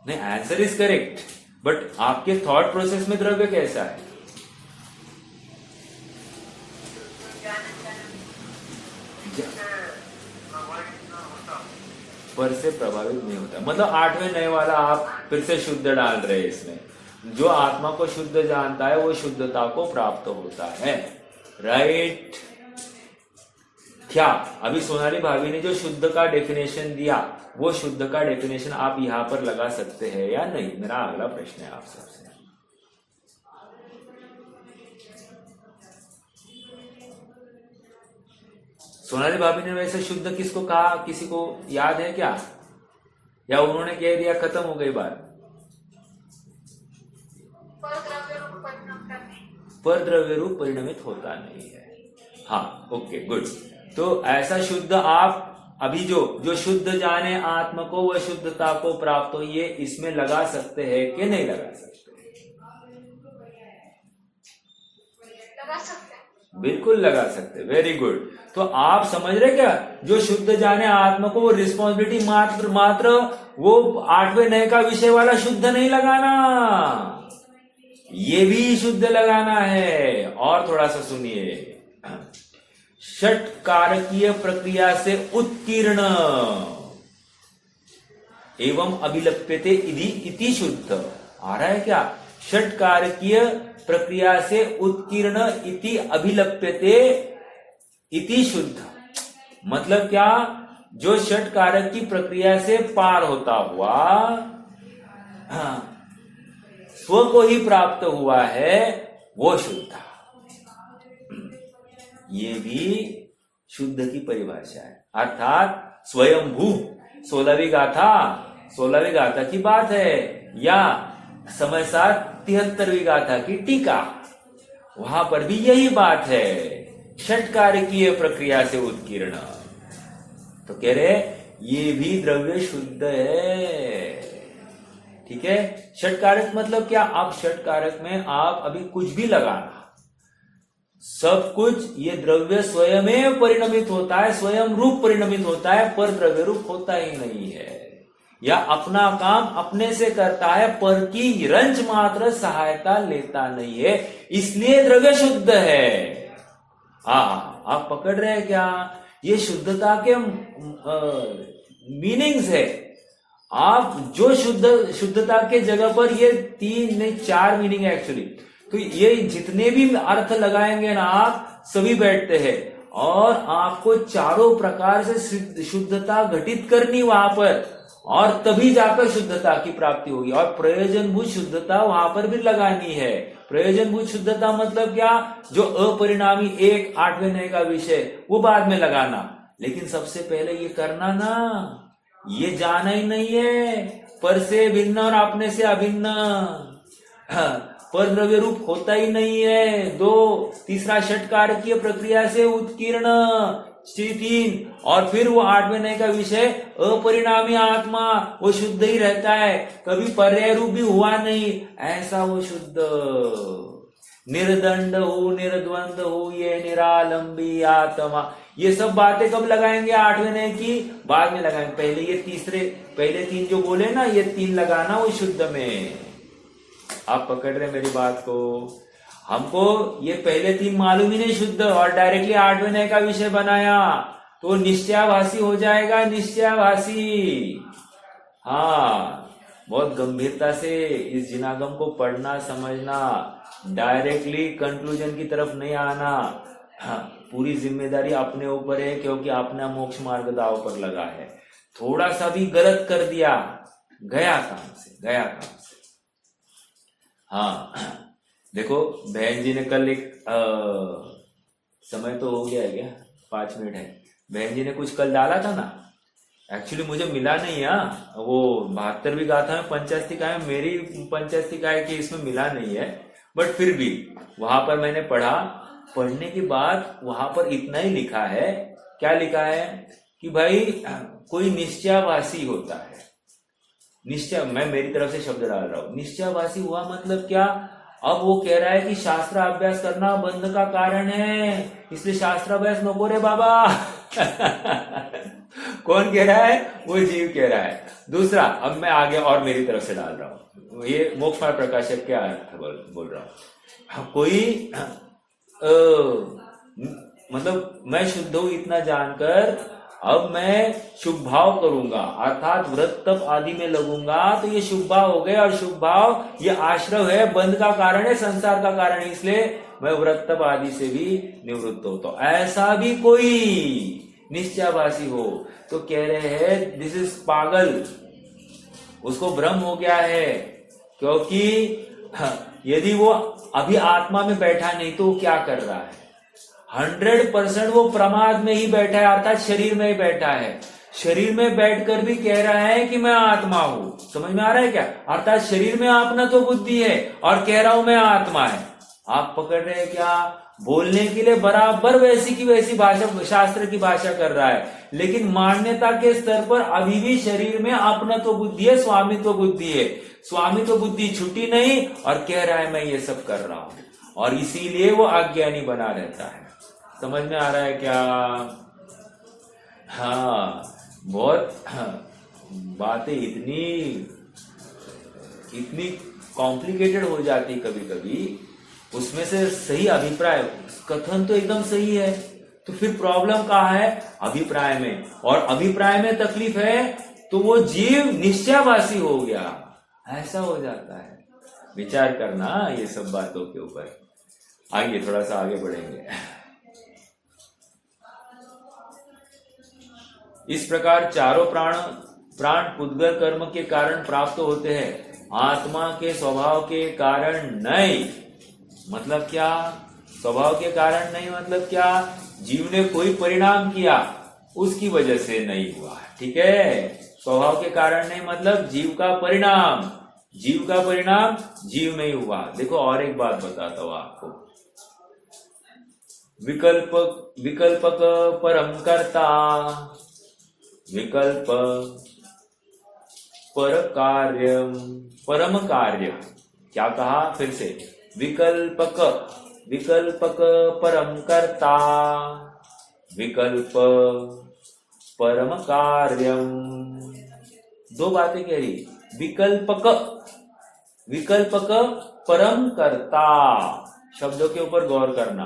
नहीं, आंसर इज करेक्ट, बट आपके थॉट प्रोसेस में द्रव्य कैसा है? पर से प्रभावित नहीं होता। मतलब आठवें नए वाला आप फिर से शुद्ध डाल रहे हैं इसमें। जो आत्मा को शुद्ध जानता है वो शुद्धता को प्राप्त होता है। राइट? क्या अभी सोनाली भाभी ने जो शुद्ध का डेफिनेशन दिया, वो शुद्ध का डेफिनेशन आप यहां पर लगा सकते हैं या नहीं? मेरा अगला प्रश्न है आप सबसे। सोनाली भाभी ने वैसे शुद्ध किसको कहा? किसी को याद है क्या? या उन्होंने कह दिया खत्म हो गई बात? पर द्रव्य रूप परिणमित होता नहीं है। हाँ, ओके, गुड। तो ऐसा शुद्ध आप अभी जो शुद्ध जाने आत्मा को, वह शुद्धता को प्राप्त हो, ये इसमें लगा सकते हैं कि नहीं लगा सकते? लगा सकते हैं। बिल्कुल लगा सकते। Very good. तो आप समझ रहे क्या, जो शुद्ध जाने आत्मा को, वो रिस्पॉन्सिबिलिटी मात्र वो 8वें नए का विषय वाला शुद्ध नहीं लगाना, ये भी शुद्ध लगाना है। और थोड़ा सा सुनिए, षट कारकीय प्रक्रिया से उत्कीर्ण एवं अभिलप्यते इति शुद्ध। आ रहा है क्या? षट कारकीय प्रक्रिया से उत्कीर्ण इति अभिलप्यते इति शुद्ध। मतलब क्या? जो षट कारक की प्रक्रिया से पार होता हुआ स्व को ही प्राप्त हुआ है, वो शुद्ध। ये भी शुद्ध की परिभाषा है। अर्थात स्वयंभू 16वीं गाथा की बात है, या समय साथ 73वीं गाथा की टीका, वहां पर भी यही बात है, षटकारकीय प्रक्रिया से उत्कीर्ण। तो कह रहे ये भी द्रव्य शुद्ध है। ठीक है। षटकारक मतलब क्या? आप षटकारक में आप अभी कुछ भी लगाना, सब कुछ ये द्रव्य स्वयं परिणमित होता है, स्वयं रूप परिणमित होता है, पर द्रव्य रूप होता ही नहीं है, या अपना काम अपने से करता है, पर की रंच मात्र सहायता लेता नहीं है, इसलिए द्रव्य शुद्ध है। आप पकड़ रहे हैं क्या? ये शुद्धता के मीनिंग्स है। आप जो शुद्धता के जगह पर ये 3 नहीं 4 मीनिंग है एक्चुअली। तो ये जितने भी अर्थ लगाएंगे ना आप, सभी बैठते हैं, और आपको चारों प्रकार से शुद्धता घटित करनी वहां पर, और तभी जाकर शुद्धता की प्राप्ति होगी। और प्रयोजनभूत शुद्धता वहां पर भी लगानी है। प्रयोजनभूत शुद्धता मतलब क्या? जो अपरिणामी 1 8वें नए का विषय, वो बाद में लगाना, लेकिन सबसे पहले ये करना ना, ये जाना ही नहीं है, पर से भिन्न और अपने से अभिन्न, पर द्रव्य रूप होता ही नहीं है। 2 तीसरा षटकारकीय प्रक्रिया से उत्कीर्ण 3, और फिर वो 8वें नए का विषय अपरिणामी आत्मा, वो शुद्ध ही रहता है, कभी पर्याय रूप भी हुआ नहीं, ऐसा वो शुद्ध निर्दंड हो, निर्द्वंद हो, ये निरालंबी आत्मा। ये सब बातें कब लगाएंगे? 8वें नए की बाद में लगाएंगे। पहले ये पहले 3 जो बोले ना, ये 3 लगाना वो शुद्ध में। आप पकड़ रहे मेरी बात को? हमको ये पहले 3 मालूम ही नहीं शुद्ध, और डायरेक्टली 8वें नए का विषय बनाया, तो निश्चयाभासी हो जाएगा, निश्चयाभासी। हाँ, बहुत गंभीरता से इस जिनागम को पढ़ना, समझना, डायरेक्टली कंक्लूजन की तरफ नहीं आना। हाँ, पूरी जिम्मेदारी अपने ऊपर है, क्योंकि आपने मोक्ष मार्ग दाव पर लगा है। थोड़ा सा भी गलत कर दिया, गया काम से। हाँ, देखो बहन जी ने कल एक समय तो हो गया है क्या? 5 मिनट है। बहन जी ने कुछ कल डाला था ना, एक्चुअली मुझे मिला नहीं है। वो 72वीं गाथा में पंचास्तिका है, मेरी पंचास्तिका है कि इसमें मिला नहीं है, बट फिर भी वहां पर मैंने पढ़ने के बाद वहां पर इतना ही लिखा है। क्या लिखा है? कि भाई कोई निश्चयाभासी होता है। निश्चय, मैं मेरी तरफ से शब्द डाल रहा हूं। निश्चयाभासी हुआ मतलब क्या? अब वो कह रहा है कि शास्त्र अभ्यास करना बंध का कारण है, इसलिए शास्त्र अभ्यास नको रे बाबा। कौन कह रहा है? वो जीव कह रहा है। दूसरा, अब मैं आगे और मेरी तरफ से डाल रहा हूं, ये मोक्ष मार्ग प्रकाशक क्या अर्थ बोल रहा हूं। कोई मतलब मैं शुद्ध हूं इतना जानकर, अब मैं शुभ भाव करूंगा, अर्थात व्रत तप आदि में लगूंगा, तो ये शुभ भाव हो गए, और शुभ भाव ये आश्रव है, बंध का कारण है, संसार का कारण है, इसलिए मैं व्रत तप आदि से भी निवृत्त हो। तो ऐसा भी कोई निश्चयाभासी हो तो कह रहे हैं दिस इज पागल, उसको भ्रम हो गया है। क्योंकि यदि वो अभी आत्मा में बैठा नहीं तो वो क्या कर रहा है? 100% वो प्रमाद में ही बैठा है, अर्थात शरीर में ही बैठा है। शरीर में बैठकर भी कह रहा है कि मैं आत्मा हूं। समझ में आ रहा है क्या? अर्थात शरीर में अपना तो बुद्धि है और कह रहा हूं मैं आत्मा है। आप पकड़ रहे हैं क्या? बोलने के लिए बराबर वैसी की वैसी भाषा, शास्त्र की भाषा कर रहा है, लेकिन मान्यता के स्तर पर अभी भी शरीर में अपनत्व बुद्धि है, स्वामित्व बुद्धि है। स्वामित्व बुद्धि छुटी नहीं और कह रहा है मैं ये सब कर रहा हूं, और इसीलिए वो अज्ञानी बना रहता है। समझ में आ रहा है क्या? हाँ, बहुत बातें इतनी कॉम्प्लिकेटेड हो जाती कभी कभी, उसमें से सही अभिप्राय, कथन तो एकदम सही है, तो फिर प्रॉब्लम कहाँ है? अभिप्राय में। और अभिप्राय में तकलीफ है तो वो जीव निश्चयवासी हो गया, ऐसा हो जाता है। विचार करना ये सब बातों के ऊपर। आइए थोड़ा सा आगे बढ़ेंगे। इस प्रकार चारों प्राण पुद्गल कर्म के कारण प्राप्त होते हैं, आत्मा के स्वभाव के कारण नहीं। मतलब क्या? स्वभाव के कारण नहीं मतलब क्या? जीव ने कोई परिणाम किया उसकी वजह से नहीं हुआ, ठीक है? स्वभाव के कारण नहीं मतलब जीव का परिणाम, जीव का परिणाम जीव में ही हुआ। देखो और एक बात बताता हूं आपको, विकल्पक परम कर्ता, विकल्प पर कार्यम, परम कार्य। क्या कहा? फिर से, विकल्पक परम कर्ता, विकल्प परम कार्यम। दो बातें कह रही। विकल्पक परम कर्ता, शब्दों के ऊपर गौर करना।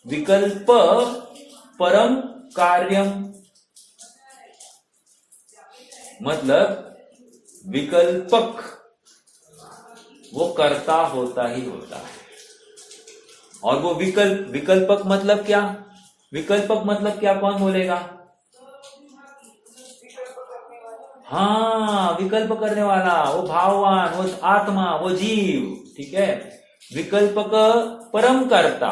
विकल्प परम कार्यम मतलब विकल्पक वो कर्ता होता ही होता है, और वो विकल्पक मतलब क्या? विकल्पक मतलब क्या? कौन बोलेगा? हाँ, विकल्प करने वाला, वो भाववान, वो आत्मा, वो जीव, ठीक है? विकल्पक परम कर्ता,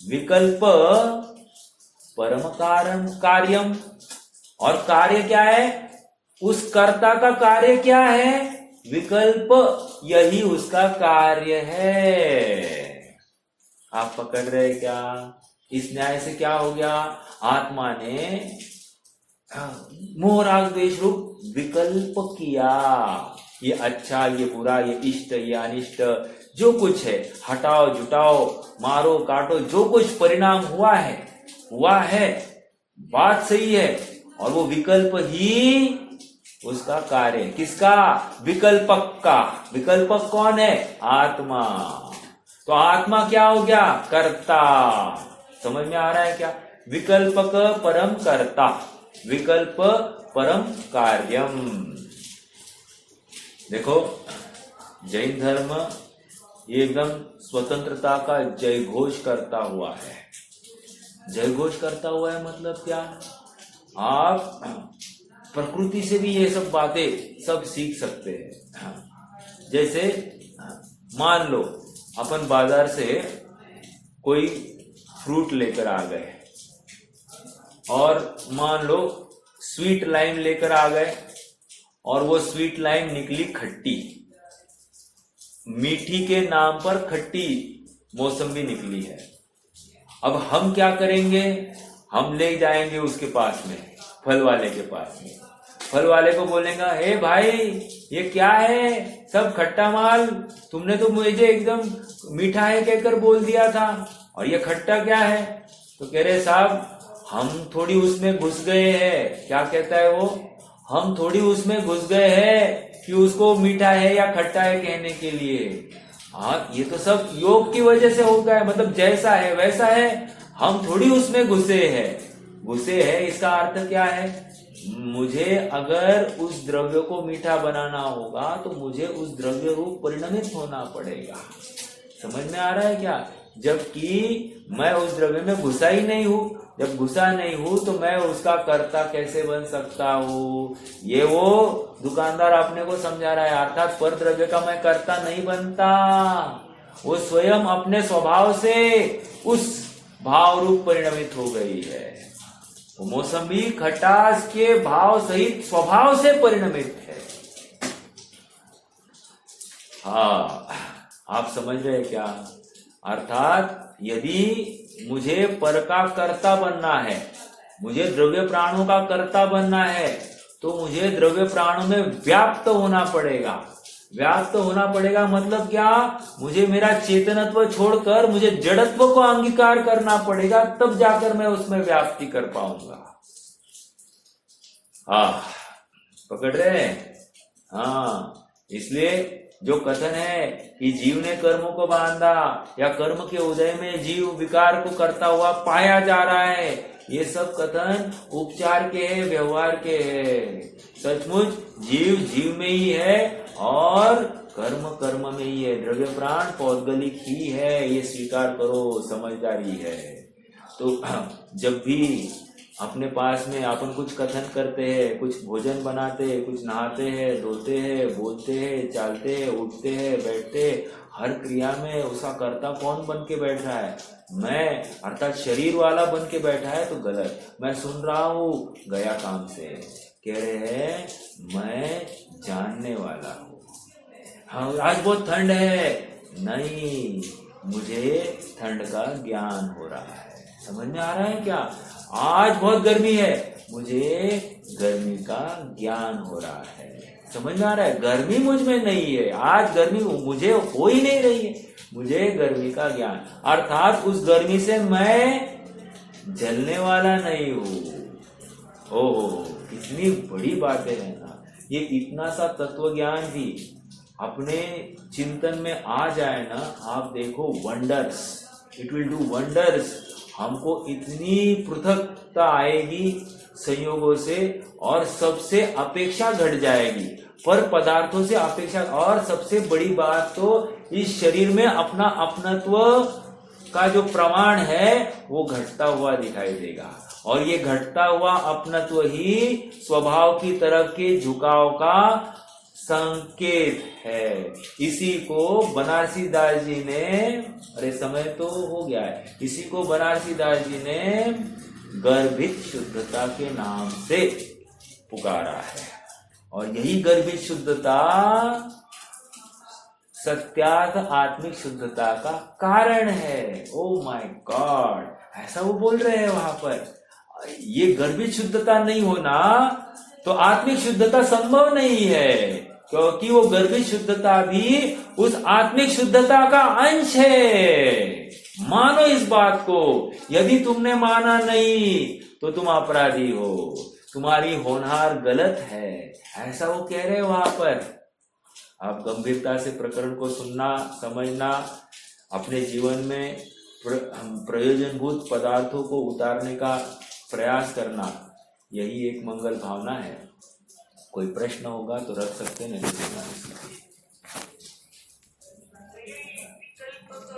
विकल्प परम कार्यम। और कार्य क्या है? उस कर्ता का कार्य क्या है? विकल्प, यही उसका कार्य है। आप पकड़ रहे क्या? इस न्याय से क्या हो गया? आत्मा ने मोह राग द्वेष रूप विकल्प किया। ये अच्छा, ये बुरा, ये इष्ट, ये अनिष्ट, जो कुछ है, हटाओ जुटाओ, मारो काटो, जो कुछ परिणाम हुआ है, बात सही है, और वो विकल्प ही उसका कार्य। किसका? विकल्पक का। विकल्पक कौन है? आत्मा। तो आत्मा क्या हो गया? कर्ता। समझ में आ रहा है क्या? विकल्पक परम कर्ता, विकल्प परम कार्यम। देखो, जैन धर्म ये एकदम स्वतंत्रता का जय घोष करता हुआ है। जय घोष करता हुआ है मतलब क्या? आप प्रकृति से भी ये सब बातें सब सीख सकते हैं। जैसे मान लो अपन बाजार से कोई फ्रूट लेकर आ गए, और मान लो स्वीट लाइम लेकर आ गए, और वो स्वीट लाइम निकली खट्टी। मीठी के नाम पर खट्टी मौसम्बी निकली है। अब हम क्या करेंगे? हम ले जाएंगे उसके पास में, फल वाले के पास में। फल वाले को बोलेगा, हे भाई ये क्या है? सब खट्टा माल, तुमने तो मुझे एकदम मीठा है कहकर बोल दिया था, और ये खट्टा क्या है? तो कह रहे साहब हम थोड़ी उसमें घुस गए हैं। क्या कहता है वो? हम थोड़ी उसमें घुस गए हैं कि उसको मीठा है या खट्टा है कहने के लिए। हाँ, ये तो सब योग की वजह से हो गया है, मतलब जैसा है वैसा है, हम थोड़ी उसमें घुसे हैं। इसका अर्थ क्या है? मुझे अगर उस द्रव्य को मीठा बनाना होगा तो मुझे उस द्रव्य रूप परिणमित होना पड़ेगा। समझ में आ रहा है क्या? जबकि मैं उस द्रव्य में घुसा ही नहीं हूं। जब घुसा नहीं हूं तो मैं उसका कर्ता कैसे बन सकता हूं? ये वो दुकानदार अपने को समझा रहा है। अर्थात पर द्रव्य का मैं कर्ता नहीं बनता, वो स्वयं अपने स्वभाव से उस भाव रूप परिणमित हो गई है। वो मौसम्बी खटास के भाव सहित स्वभाव से परिणमित है। हाँ, आप समझ रहे क्या? अर्थात यदि मुझे पर का कर्ता बनना है, मुझे द्रव्य प्राणों का कर्ता बनना है, तो मुझे द्रव्य प्राणों में व्याप्त होना पड़ेगा। व्याप्त होना पड़ेगा मतलब क्या? मुझे मेरा चेतनत्व छोड़कर मुझे जड़त्व को अंगीकार करना पड़ेगा, तब जाकर मैं उसमें व्याप्ति कर पाऊंगा। पकड़ रहे हैं? हाँ, इसलिए जो कथन है कि जीव ने कर्मों को बांधा या कर्म के उदय में जीव विकार को करता हुआ पाया जा रहा है, ये सब कथन उपचार के है, व्यवहार के है। सचमुच जीव जीव में ही है और कर्म कर्म में ही है। द्रव्य प्राण पौद्गलिक ही है, ये स्वीकार करो, समझदारी है। तो जब भी अपने पास में अपन कुछ कथन करते हैं, कुछ भोजन बनाते हैं, कुछ नहाते हैं, धोते हैं, बोलते हैं, चालते हैं, उठते हैं, बैठते हैं, हर क्रिया में उसका कर्ता कौन बन के बैठ रहा है? मैं, अर्थात शरीर वाला बन के बैठा है तो गलत। मैं सुन रहा हूँ, गया काम से। कह रहे हैं मैं जानने वाला हूँ। हाँ, आज बहुत ठंड है। नहीं, मुझे ठंड का ज्ञान हो रहा है। समझ में आ रहा है क्या? आज बहुत गर्मी है, मुझे गर्मी का ज्ञान हो रहा है। समझ में आ रहा है? गर्मी मुझ में नहीं है, आज गर्मी मुझे हो ही नहीं रही है, मुझे गर्मी का ज्ञान। अर्थात उस गर्मी से मैं जलने वाला नहीं हूँ। ओहो, कितनी बड़ी बातें हैं ना। ये इतना सा तत्व ज्ञान भी अपने चिंतन में आ जाए ना, आप देखो wonders, it will do wonders. हमको इतनी पृथकता आएगी संयोगों से, और सबसे अपेक्षा घट जाएगी, पर पदार्थों से अपेक्षा। और सबसे बड़ी बात तो इस शरीर में अपना अपनत्व का जो प्रमाण है वो घटता हुआ दिखाई देगा, और ये घटता हुआ अपनत्व ही स्वभाव की तरफ के झुकाव का संकेत है। इसी को बनारसी दास जी ने, अरे समय तो हो गया है, इसी को बनारसी दास जी ने गर्भित शुद्धता के नाम से पुकारा है। और यही गर्भित शुद्धता सत्यार्थ आत्मिक शुद्धता का कारण है। ओ माय गॉड, ऐसा वो बोल रहे हैं वहां पर। ये गर्भित शुद्धता नहीं होना तो आत्मिक शुद्धता संभव नहीं है, क्योंकि वो गर्भित शुद्धता भी उस आत्मिक शुद्धता का अंश है। मानो इस बात को। यदि तुमने माना नहीं तो तुम अपराधी हो, तुम्हारी होनहार गलत है, ऐसा वो कह रहे हैं वहां पर। आप गंभीरता से प्रकरण को सुनना, समझना, अपने जीवन में प्रयोजनभूत पदार्थों को उतारने का प्रयास करना, यही एक मंगल भावना है। कोई प्रश्न होगा तो रख सकते हैं, नहीं तो